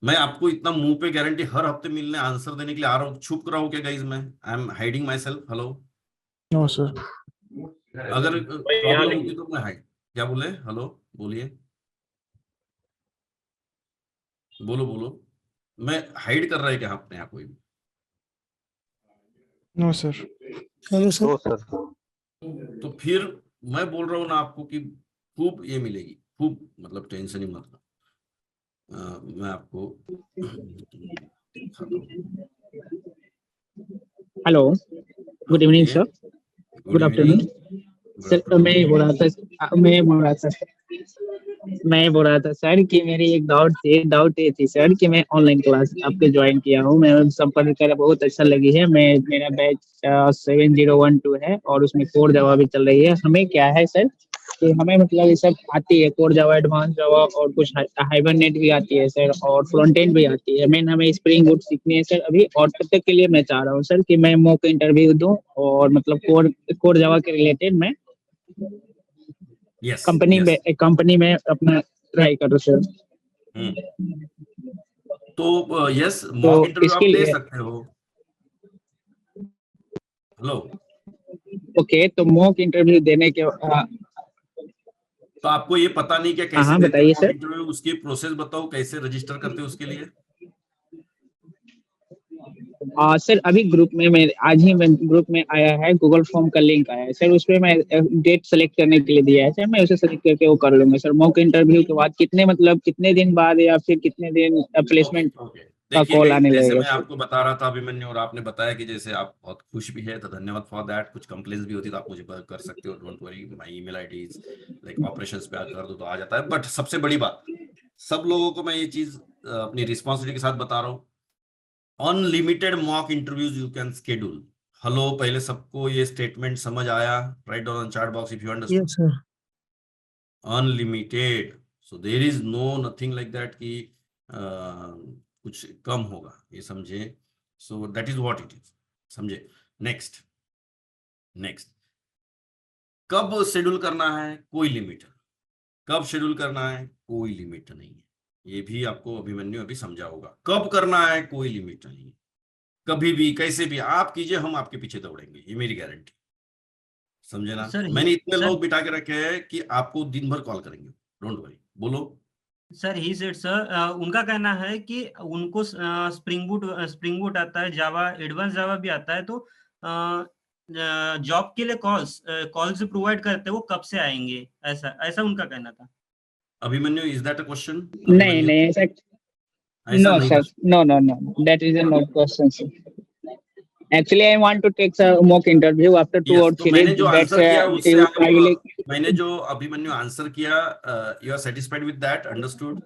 मैं आपको इतना मुंह पे गारंटी हर हफ्ते मिलने, आंसर देने के लिए आ रहा हूँ। छुप रहा हूँ क्या गाइस? मैं I am hiding my self? Hello, No, sir. अगर प्रॉब्लम होगी तो मैं हाइड, क्या बोले? हेलो, बोलिए, बोलो बोलो, मैं हाइड कर रहा है क्या अपने आप? कोई भी? No, sir. Hello, sir. No, sir. तो फिर मैं बोल रहा हूँ ना आपको कि खूब ये मिलेगी, खूब, मतलब टेंशन ही मत लो। मैं आपको hello, good evening sir. Good afternoon sir. मैं बोल रहा था सर कि मेरी एक डाउट ये थी सर कि मैं ऑनलाइन क्लास आपके ज्वाइन किया हूँ, मैं संपर्क कर बहुत अच्छा लगी है। मेरा बैच 7012 है और उसमें कोर जावा भी चल रही है। हमें क्या है सर कि हमें मतलब ये सब आती है, कोर जावा, एडवांस जावा और कुछ हाइबरनेट भी आती है सर, और फ्रंट एंड भी आती है। हमें स्प्रिंग बूट सीखनी है सर अभी, और तब तक के लिए मैं चाह रहा हूँ सर कि मैं मॉक इंटरव्यू दूं, और मतलब कोर जावा के रिलेटेड मैं कंपनी में अपना ट्राई करूँ सर। तो यस, मॉक इंटरव्यू आप दे सकते हो। हेलो, ओके, तो मॉक इंटरव्यू देने के तो आपको ये पता नहीं क्या कैसे बताइए सर। इंटरव्यू, उसकी प्रोसेस बताओ, कैसे रजिस्टर करते हो उसके लिए? सर अभी ग्रुप में मैं आज ही ग्रुप में आया है, गूगल फॉर्म का लिंक आया है सर, उसपे मैं डेट सेलेक्ट करने के लिए दिया है सर, मैं उसे सेलेक्ट करके वो कर लूंगा सर। मॉक इंटरव्यू के बाद कितने दिन बाद या फिर कितने दिन प्लेसमेंट का कॉल आने लगेगा? जैसे मैं आपको बता रहा था अभिमन्यु, और आपने बताया कि जैसे आप बहुत खुश भी है, तो धन्यवाद फॉर दैट। कुछ कंप्लेंट्स भी होती तो आप मुझे कर सकते हो, don't worry, my email ID is like operations पे कर दो तो आ जाता है। बट सबसे बड़ी बात, सब लोगों को मैं ये चीज अपनी रिस्पॉन्सिबिलिटी के साथ बता रहा हूँ, unlimited mock interviews you can schedule. Hello, पहले सबको ये स्टेटमेंट समझ आया? Right down on chat box if you understand. Yes, sir. Unlimited, so there is no nothing like that कि कुछ कम होगा, ये समझे। So that is what it is, समझे। नेक्स्ट, कब शेड्यूल करना है? कोई लिमिट। कब शेड्यूल करना है? कोई लिमिट नहीं है। ये भी आपको अभिमन्यु अभी समझा होगा। कब करना है? कोई लिमिट नहीं है। कभी भी, कैसे भी आप कीजिए, हम आपके पीछे दौड़ेंगे, ये मेरी गारंटी। समझे ना? सर मैंने इतने सर लोग बिठा के रखे हैं कि आपको दिन भर कॉल करेंगे, डोंट वरी। बोलो। सर ही सेड सर उनका कहना है कि उनको स्प्रिंग बूट आता है, जावा एडवांस जावा भी आता है, तो जॉब के लिए कॉल्स प्रोवाइड करते हैं, वो कब से आएंगे, ऐसा ऐसा उनका कहना था। Abhimanyu, is that a question? नहीं नहीं ऐसा ऐसा no नहीं sir था। no that is a no question sir. Actually I want to take a mock interview after 2 Yes, or तो 3 मैंने days. जो That's आंसर किया उससे I will आप, मैंने जो अभिमन्यु आंसर किया, you are satisfied with that, understood?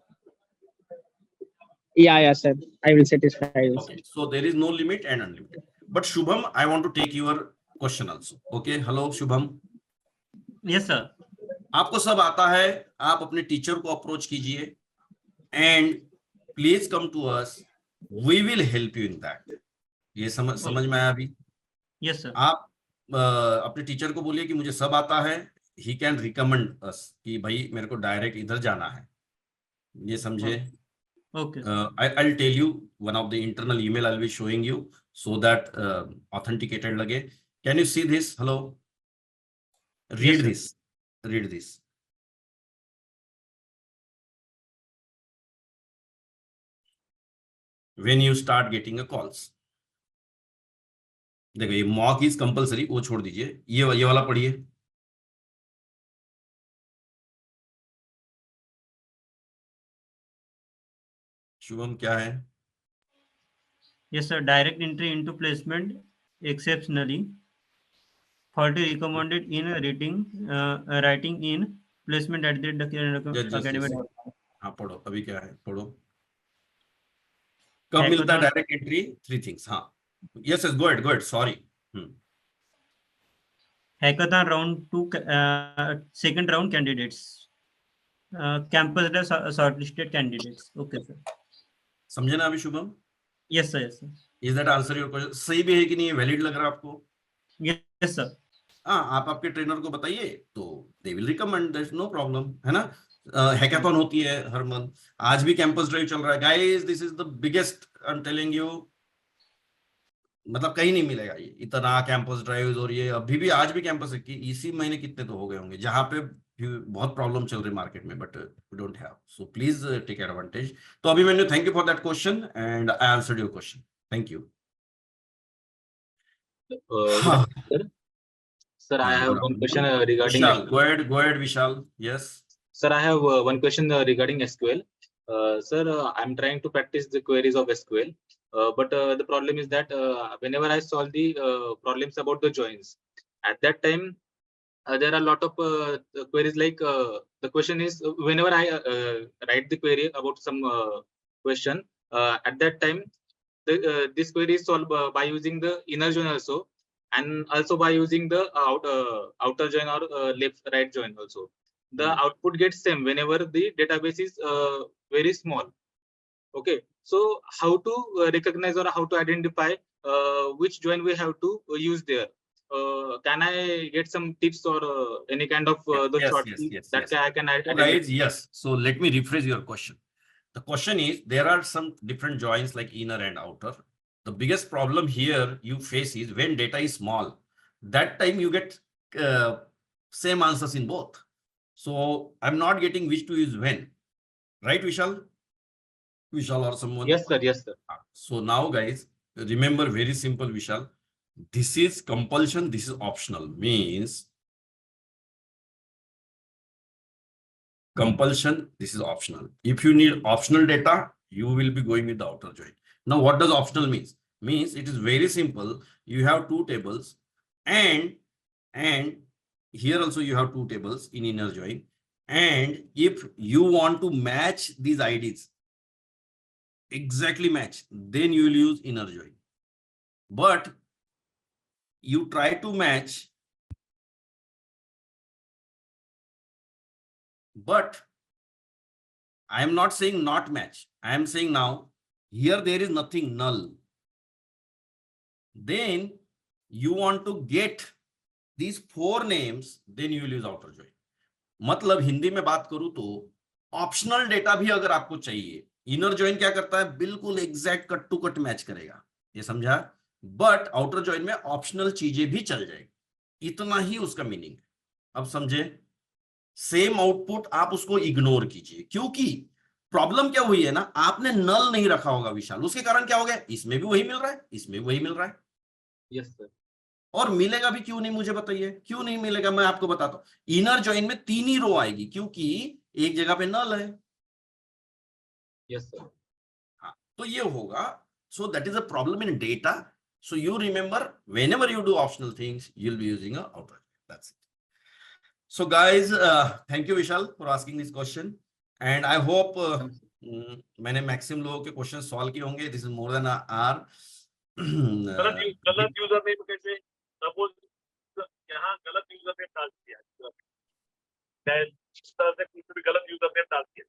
yeah sir I will satisfy you. Okay, so there is no limit and unlimited. But Shubham, I want to take your question also. Okay, hello Shubham. Yes sir. आपको सब आता है, आप अपने teacher को approach कीजिए and please come to us, we will help you in that. ये समझ में आया अभी? Yes sir. आप अपने टीचर को बोलिए कि मुझे सब आता है, ही कैन रिकमेंड अस कि भाई मेरे को डायरेक्ट इधर जाना है, ये समझे? Okay I'll tell you one of the internal email I'll be showing you so that authenticated lage. Can you see this? Hello, read sir. this, read this. When you start getting a calls, देखो ये mock is compulsory, वो छोड़ दीजिए, ये वाला पढ़िए। शुभम क्या है? Yes, sir. Direct entry into placement exceptionally. Faulty recommended in writing in placement at the academy. हाँ पढ़ो, अभी क्या है पढ़ो। कब मिलता है डायरेक्ट एंट्री? 3 things। हाँ yes go ahead sorry. Hackathon round 2 second round candidates. Campus shortlisted candidates. Okay sir. समझे ना अभी Shubham? Yes sir, yes sir. Is that answer your question? सही भी है कि नहीं, वैलिड लग रहा है आपको? Yes sir. हाँ, आप आपके ट्रेनर को बताइए तो they will recommend, there is no problem, है ना? हैकाथॉन होती है हर मंथ, आज भी कैंपस ड्राइव चल रहा है guys, this is the biggest, I am telling you, मतलब कहीं नहीं मिलेगा ये इतना कैंपस ड्राइव। और ये अभी भी आज भी कैंपस है कि इसी महीने कितने तो हो गए होंगे जहां पे बहुत प्रॉब्लम चल रही है मार्केट में, but we don't have, so please take advantage. तो अभी मैंने thank you for that question and I answered your question, thank you. Sir, I have one question regarding Vishal. Go ahead, Vishal. Yes. Sir, I have one question regarding SQL. Sir, I'm trying to practice the queries of SQL, but the problem is that whenever I solve the problems about the joins, at that time there are a lot of queries like the question is whenever I write the query about some question, at that time this query is solved by using the inner join also, and also by using the outer join or left right join also. The output gets same whenever the database is very small. Okay, so how to recognize or how to identify which join we have to use there? Can I get some tips or any kind of the short that I can identify? Guys, yes, so let me rephrase your question. The question is, there are some different joins like inner and outer. The biggest problem here you face is when data is small, that time you get same answers in both. So I'm not getting which to use when, right Vishal? Vishal or someone? Yes sir, yes sir. So now guys, remember very simple Vishal, this is compulsion, this is optional, means compulsion, this is optional. If you need optional data, you will be going with the outer join. Now, what does optional means? Means it is very simple. You have 2 tables and here also you have 2 tables in inner join. And if you want to match these IDs, exactly match, then you will use inner join. But you try to match, but I am not saying not match. I am saying now, here there is nothing null. Then you want to get these 4 names, then you will use outer join. मतलब हिंदी में बात करूं तो optional data भी अगर आपको चाहिए, inner join क्या करता है, बिल्कुल exact cut to cut match करेगा, ये समझा? बट आउटर जॉइन में ऑप्शनल चीजें भी चल जाएगी। इतना ही उसका मीनिंग है। अब समझे? सेम आउटपुट आप उसको इग्नोर कीजिए, क्योंकि प्रॉब्लम क्या हुई है ना, आपने नल नहीं रखा होगा विशाल, उसके कारण क्या हो गया, इसमें भी वही मिल रहा है, इसमें भी वही मिल रहा है। Yes sir. और मिलेगा भी क्यों नहीं, मुझे बताइए क्यों नहीं मिलेगा, मैं आपको बताता हूं। इनर जॉइन में 3 ही रो आएगी, क्योंकि एक जगह पे नल है। Yes sir. हाँ, तो ये होगा। सो that is a problem in data. So you remember, whenever you do optional things, you'll be using a outer. That's it. So guys, thank you Vishal for asking this question, and I hope मैंने maximum लोगों के question solve किए होंगे. This is more than an hour. गलत user name कैसे, suppose यहाँ गलत user name डाल दिया, गलत यूजर नेम डाल दिया.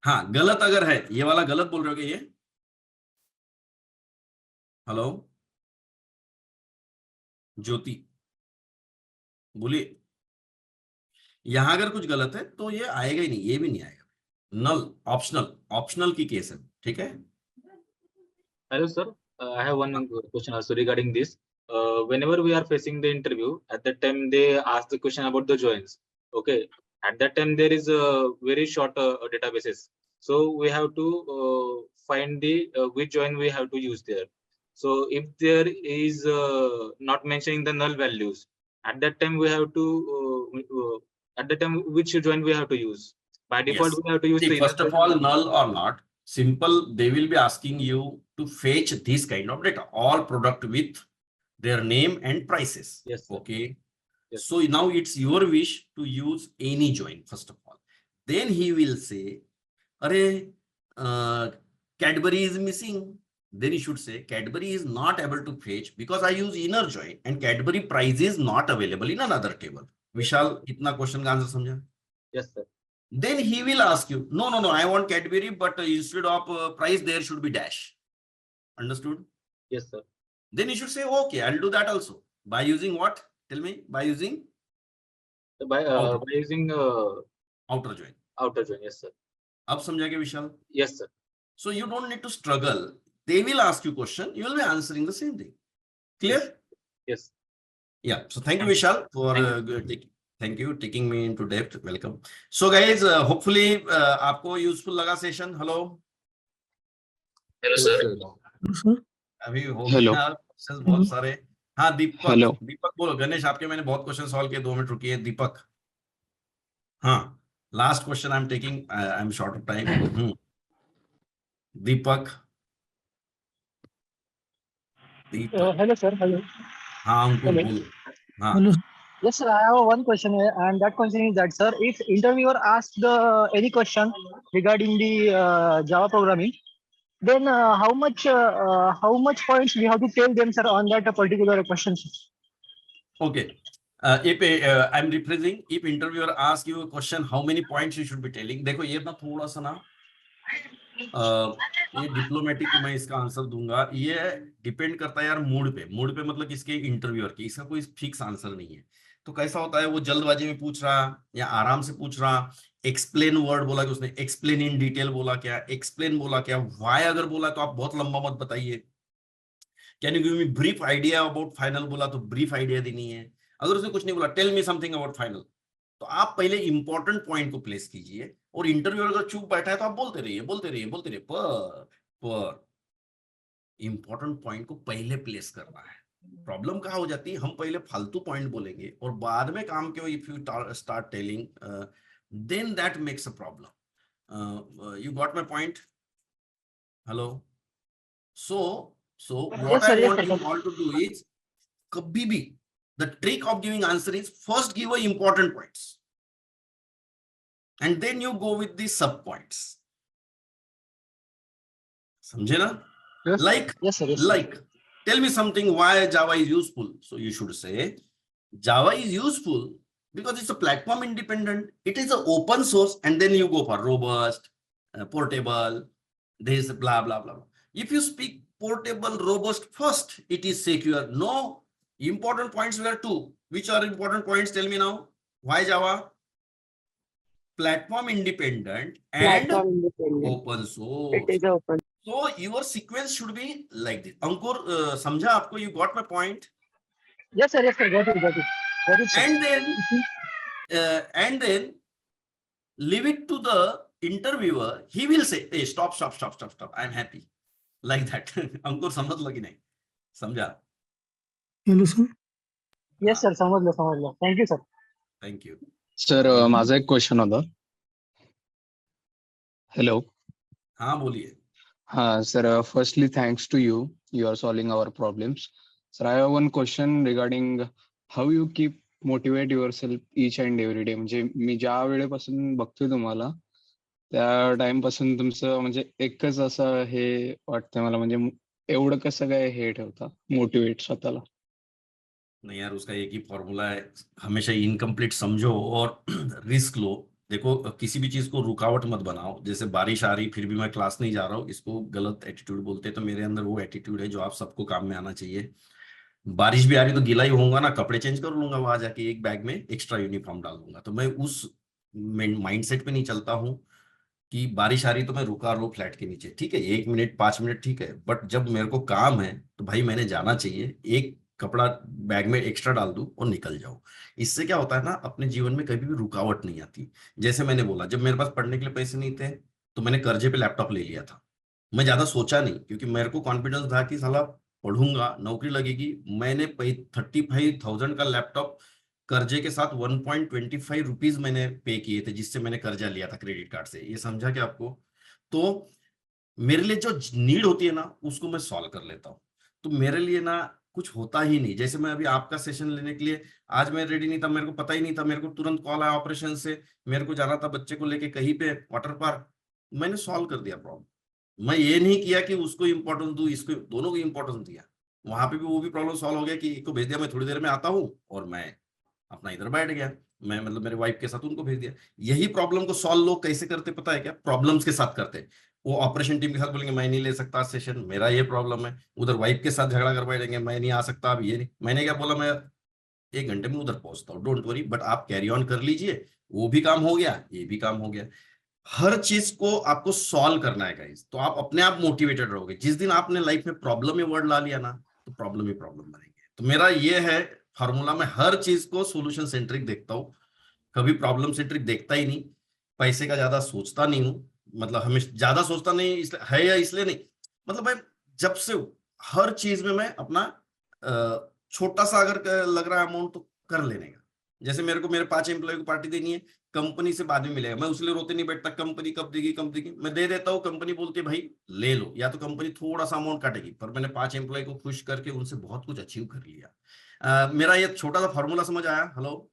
हाँ, गलत अगर है, ये वाला गलत बोल रहे हो कि ये, हेलो ज्योति बोलिए, यहां अगर कुछ गलत है तो ये आएगा ही नहीं, ये भी नहीं आएगा. नल, ऑप्शनल की केस है, ठीक है. Hello sir, I have one question also regarding this. Whenever we are facing the interview, at that time they ask the question about the joins. Okay, at that time there is a very short databases, so we have to find the which join we have to use there. So if there is not mentioning the null values, at that time we have to at that time which join we have to use. By default, we have to use. See, first of all, null or not, simple, they will be asking you to fetch this kind of data, all product with their name and prices. Yes, sir. Okay. Yes. So now it's your wish to use any join, first of all. Then he will say, Arey, Cadbury is missing. Then you should say Cadbury is not able to fetch because I use inner join and Cadbury price is not available in another table. Vishal, itna question ka answer samjha? Yes, sir. Then he will ask you, no, I want Cadbury, but instead of price, there should be dash. Understood? Yes, sir. Then you should say, okay, I'll do that also. By using what? Tell me, by using? By using outer join. Outer join, yes, sir. Ab samjha ke Vishal? Yes, sir. So you don't need to struggle. They will ask you question, you will be answering the same thing. Clear? Yes. Yeah. So thank you, Vishal, for thank you taking me into depth. Welcome. So guys, hopefully आपको useful लगा session. Hello. Hello sir. अभी हो गया questions बहुत सारे. हाँ दीपक. Hello. दीपक बोलो. गणेश आपके मैंने बहुत क्वेश्चन सॉल्व किए. 2 मिनट रुकिए. दीपक. हाँ. Last question I'm taking. I'm short of time. Deepak. Hello sir. Hello. हाँ अंकुर बोलो. हाँ. Hello. Yes sir, I have one question here, and that question is that sir, if interviewer asks any question regarding the Java programming, then how much points we have to tell them sir on that particular question? Okay. If I'm rephrasing, if interviewer asks you a question, how many points you should be telling? देखो ये ना थोड़ा सा ना ये diplomatic मैं इसका answer दूंगा. ये डिपेंड करता है यार मूड पे मतलब किसके, इंटरव्यूअर की. इसका कोई फिक्स आंसर नहीं है. तो कैसा होता है, वो जल्दबाजी में पूछ रहा या आराम से पूछ रहा. एक्सप्लेन वर्ड बोला कि उसने, एक्सप्लेन इन डिटेल बोला क्या, एक्सप्लेन बोला क्या, व्हाई अगर बोला तो आप बहुत लंबा मत बताइए. Can you give me brief idea about final बोला तो ब्रीफ आइडिया देनी है. अगर उसने कुछ नहीं बोला, tell me something about final, तो आप पहले इंपॉर्टेंट पॉइंट को प्लेस कीजिए. और इंटरव्यू अगर चुप बैठा है तो आप बोलते रहिए पर इंपॉर्टेंट पॉइंट को पहले प्लेस करना है. प्रॉब्लम कहाँ हो जाती है, हम पहले फालतू पॉइंट बोलेंगे और बाद में काम के if you start telling, then that makes a problem. You got my point? Hello. So what I want you all to do is, कभी भी the trick of giving answer is first give a important points and then you go with the sub points. समझे ना? Yes. Like, yes, sir, yes, like, tell me something why Java is useful. So you should say Java is useful because it's a platform independent. It is an open source, and then you go for robust, portable. There is blah blah blah. If you speak portable, robust first, it is secure. No. Important points were 2. Which are important points? Tell me now. Why Java? Platform independent and open source. It is open. So your sequence should be like this. Ankur, समझा आपको? You got my point? Yes, sir. Yes, sir. Got it. Got it. Got it, sir. And then leave it to the interviewer. He will say, hey, stop. I am happy. Like that. अंकुर समझ लो कि नहीं? समझा? Hello sir. Yes, sir. समझलं. Thank you, sir. Thank you. Sir माझा एक question होता. Hello. हाँ बोलिए. हाँ sir, firstly thanks to you. You are solving our problems. Sir, I have one question regarding how you keep motivate yourself each and every day. म्हणजे मी ज्या वेळेपासून बघतोय तुम्हाला त्या टाइम पासून तुमचं म्हणजे एकच असं हे वाटतंय मला, म्हणजे एवढं कसं काय हे ठेवता मोटिवेट स्वतःला? नहीं यार, उसका एक ही फॉर्मूला है, हमेशा इनकम्प्लीट समझो और रिस्क लो. देखो, किसी भी चीज को रुकावट मत बनाओ. जैसे बारिश आ रही फिर भी मैं क्लास नहीं जा रहा हूँ, इसको गलत एटीट्यूड बोलते हैं. तो मेरे अंदर वो एटीट्यूड है जो आप सबको काम में आना चाहिए. बारिश भी आ रही तो गीला ही होऊंगा ना, कपड़े चेंज कर लूंगा, वहां जाके एक बैग में एक्स्ट्रा यूनिफॉर्म डाल दूंगा. तो मैं उस माइंडसेट पे नहीं चलता हूँ कि बारिश आ रही तो मैं रुका रहूं फ्लैट के नीचे. ठीक है, 1 मिनट 5 मिनट ठीक है, बट जब मेरे को काम है तो भाई मैंने जाना चाहिए. एक कपड़ा बैग में एक्स्ट्रा डाल दूं और निकल जाऊं. इससे क्या होता है ना, अपने जीवन में कभी भी रुकावट नहीं आती. जैसे मैंने बोला, जब मेरे पास पढ़ने के लिए पैसे नहीं थे तो मैंने कर्जे पे लैपटॉप ले लिया था. मैं ज्यादा सोचा नहीं, क्योंकि मेरे को कॉन्फिडेंस था कि साला पढ़ूंगा, नौकरी लगेगी. मैंने 35,000 का लैपटॉप कर्जे के साथ 1.25 रुपीज मैंने पे किए थे, जिससे मैंने कर्जा लिया था क्रेडिट कार्ड से. ये समझा क्या आपको? तो मेरे लिए जो नीड होती है ना, उसको मैं सॉल्व कर लेता हूँ. तो मेरे लिए ना कुछ होता ही नहीं. जैसे मैं अभी आपका सेशन लेने के लिए आज मैं रेडी नहीं था, मेरे को पता ही नहीं था, मेरे को तुरंत कॉल आया ऑपरेशन से, मेरे को जाना था बच्चे को लेके कहीं पे वाटर पार्क. मैंने सॉल्व कर दिया प्रॉब्लम. मैं ये नहीं किया कि उसको इंपॉर्टेंस दूं, इसको, दोनों को इंपॉर्टेंस दिया. वहां पे भी वो भी प्रॉब्लम सॉल्व हो गया कि एक को भेज दिया, मैं थोड़ी देर में आता हूँ, और मैं अपना इधर बैठ गया. मैं मतलब मेरे वाइफ के साथ उनको भेज दिया. यही प्रॉब्लम को सॉल्व लोग कैसे करते पता है क्या? प्रॉब्लम्स के साथ करते. वो ऑपरेशन टीम के साथ बोलेंगे मैं नहीं ले सकता सेशन, मेरा ये प्रॉब्लम है. उधर वाइफ के साथ झगड़ा कर बैठेंगे, मैं नहीं आ सकता अब, ये नहीं. मैंने क्या बोला, मैं 1 घंटे में उधर पहुंचता हूँ, डोंट वरी, बट आप कैरी ऑन कर लीजिए. वो भी काम हो गया, ये भी काम हो गया. हर चीज को आपको सॉल्व करना है गाइस, तो आप अपने आप मोटिवेटेड रहोगे. जिस दिन आपने लाइफ में प्रॉब्लम में वर्ड ला लिया ना, तो प्रॉब्लम ही प्रॉब्लम बनेंगे. तो मेरा ये है फॉर्मूला, मैं हर चीज को सोल्यूशन सेंट्रिक देखता हूँ, कभी प्रॉब्लम सेंट्रिक देखता ही नहीं. पैसे का ज्यादा सोचता नहीं हूँ, मतलब हमेशा ज्यादा सोचता नहीं इसलिए है या इसलिए नहीं, मतलब मैं जब से हर चीज में मैं अपना छोटा सा अगर लग रहा है अमाउंट तो कर लेने का. जैसे मेरे को मेरे 5 एम्प्लॉय को पार्टी देनी है, कंपनी से बाद में मिलेगा, मैं उसलिए रोते नहीं बैठता कंपनी कब देगी, मैं दे देता हूँ. कंपनी बोलती है भाई ले लो, या तो कंपनी थोड़ा सा अमाउंट काटेगी, पर मैंने 5 एम्प्लॉय को खुश करके उनसे बहुत कुछ अचीव कर लिया. मेरा ये छोटा सा फॉर्मूला समझ आया? हेलो.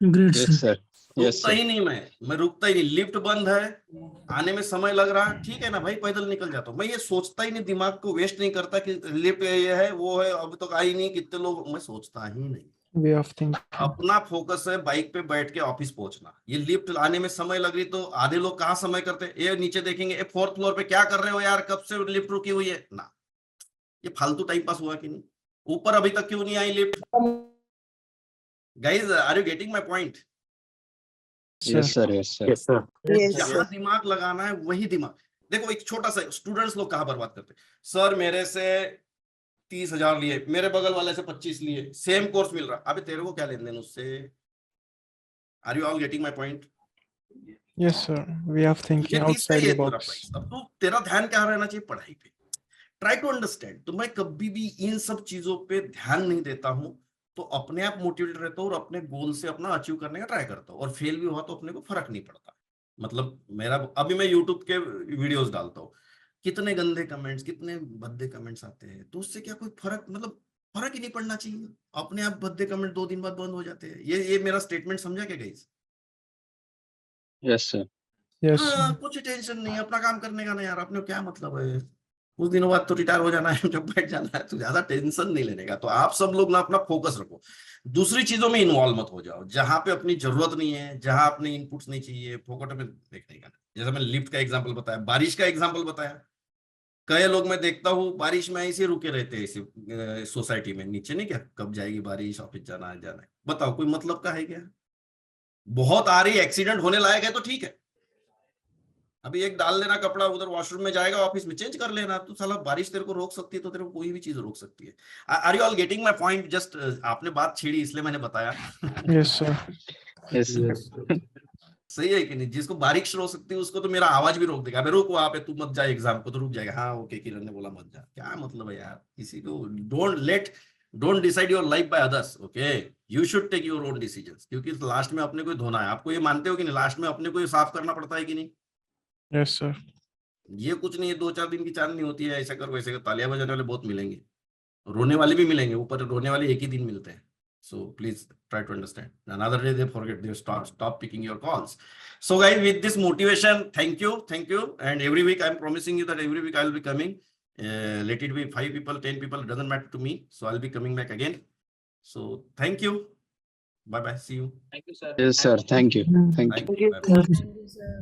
Great sir. रुकता ही नहीं, मैं रुकता ही नहीं. लिफ्ट बंद है, आने में समय लग रहा है, ठीक है ना भाई, पैदल निकल जाता हूँ. मैं ये सोचता ही नहीं, दिमाग को वेस्ट नहीं करता कि लिफ्ट ये है वो है, अब तक आई नहीं, कितने लोग, मैं सोचता ही नहीं. वे ऑफ थिंकिंग. अपना फोकस है बाइक पे बैठ के ऑफिस पहुंचना. ये लिफ्ट आने में समय लग रही तो आधे लोग कहाँ समय करते हैं, ये नीचे देखेंगे, ये 4th फ्लोर पे क्या कर रहे हो यार, कब से लिफ्ट रुकी हुई है ना. ये फालतू टाइम पास हुआ कि नहीं? ऊपर अभी तक क्यों नहीं आई lift? Guys, are you getting my point? Yes sir. जहां दिमाग लगाना है वही दिमाग. देखो, एक छोटा सा, स्टूडेंट्स लोग कहाँ बर्बाद करते हैं, सर मेरे से 30,000 लिए, मेरे बगल वाले से 25 लिए, सेम कोर्स मिल रहा, अबे तेरे को क्या लेन देन उससे? Are you all getting my point? Yes sir, way of thinking outside the box. अब तो तेरा ध्यान क्या रहना चाहिए? पढ़ाई पे. Try to understand. तो मैं कभी भी इन सब चीजों पे ध्यान नहीं देता हूँ, तो अपने आप मोटिवेटेड रहता हूँ और अपने गोल से अपना अचीव करने का ट्राई करता हूँ. और फेल भी हुआ तो अपने को फर्क नहीं पड़ता. मतलब मेरा अभी मैं यूट्यूब के वीडियोस डालता हूँ, कितने गंदे कमेंट्स, कितने भद्दे कमेंट्स आते हैं, तो उससे क्या कोई फर्क, मतलब फर्क ही नहीं पड़ना चाहिए. अपने आप भद्दे कमेंट 2 दिन बाद बंद हो जाते हैं. ये मेरा स्टेटमेंट समझा क्या गाइस? Yes sir. यस. कुछ टेंशन नहीं, अपना काम करने का ना यार. अपने क्या मतलब है, कुछ दिनों बाद तो रिटायर हो जाना है, जब बैठ जाना है, तो ज्यादा टेंशन नहीं लेने का. तो आप सब लोग ना अपना फोकस रखो, दूसरी चीजों में इन्वॉल्व मत हो जाओ. जहां पे अपनी जरूरत नहीं है, जहां अपने इनपुट्स नहीं चाहिए, फोकट में देखने का. जैसे मैंने लिफ्ट का एग्जांपल बताया, बारिश का एग्जांपल बताया. कई लोग मैं देखता हूँ बारिश में ऐसे रुके रहते हैं, ऐसे सोसाइटी में नीचे, नहीं क्या कब जाएगी बारिश, ऑफिस जाना है. बताओ कोई मतलब का है क्या? बहुत आ रही, एक्सीडेंट होने लायक है तो ठीक है, अभी एक डाल लेना कपड़ा, उधर वॉशरूम में जाएगा, ऑफिस में चेंज कर लेना। तो साला बारिश तेरे को रोक सकती है तो तेरे को कोई भी चीज रोक सकती है। Are you all getting my point? Just आपने बात छेड़ी इसलिए मैंने बताया। Yes, sir. Yes, sir. Yes, sir. सही है कि नहीं? जिसको बारिश रोक सकती है उसको तो मेरा आवाज भी रोक देगा। अबे रुक वहां पे, तू मत जा एग्जाम को, तो रुक जाएगा। हाँ ओके, किरण ने बोला मत जा। क्या मतलब है यार, किसी को don't decide your life by others. Okay, you should take your own decisions, क्योंकि लास्ट में अपने को ही धोना है। आपको ये मानते हो कि नहीं, लास्ट में अपने को ही साफ करना पड़ता है कि नहीं? Yes, sir. ये कुछ नहीं है, 2-4 दिन की चांदनी होती है। ऐसा कर वैसे कर, तालियां बजाने वाले बहुत मिलेंगे, रोने वाले भी मिलेंगे, ऊपर रोने वाले एक ही दिन मिलते हैं। So please try to understand. Another day they forget, they stop picking your calls. So guys, with this motivation, thank you, and every week I'm promising you that every week I'll be coming. Let it be 5 people, 10 people, it doesn't matter to me. So I'll be coming back again. So thank you. Bye bye. See you. Thank you, sir. Yes, sir. Thank you. Thank you. Bye-bye. Thank you, sir.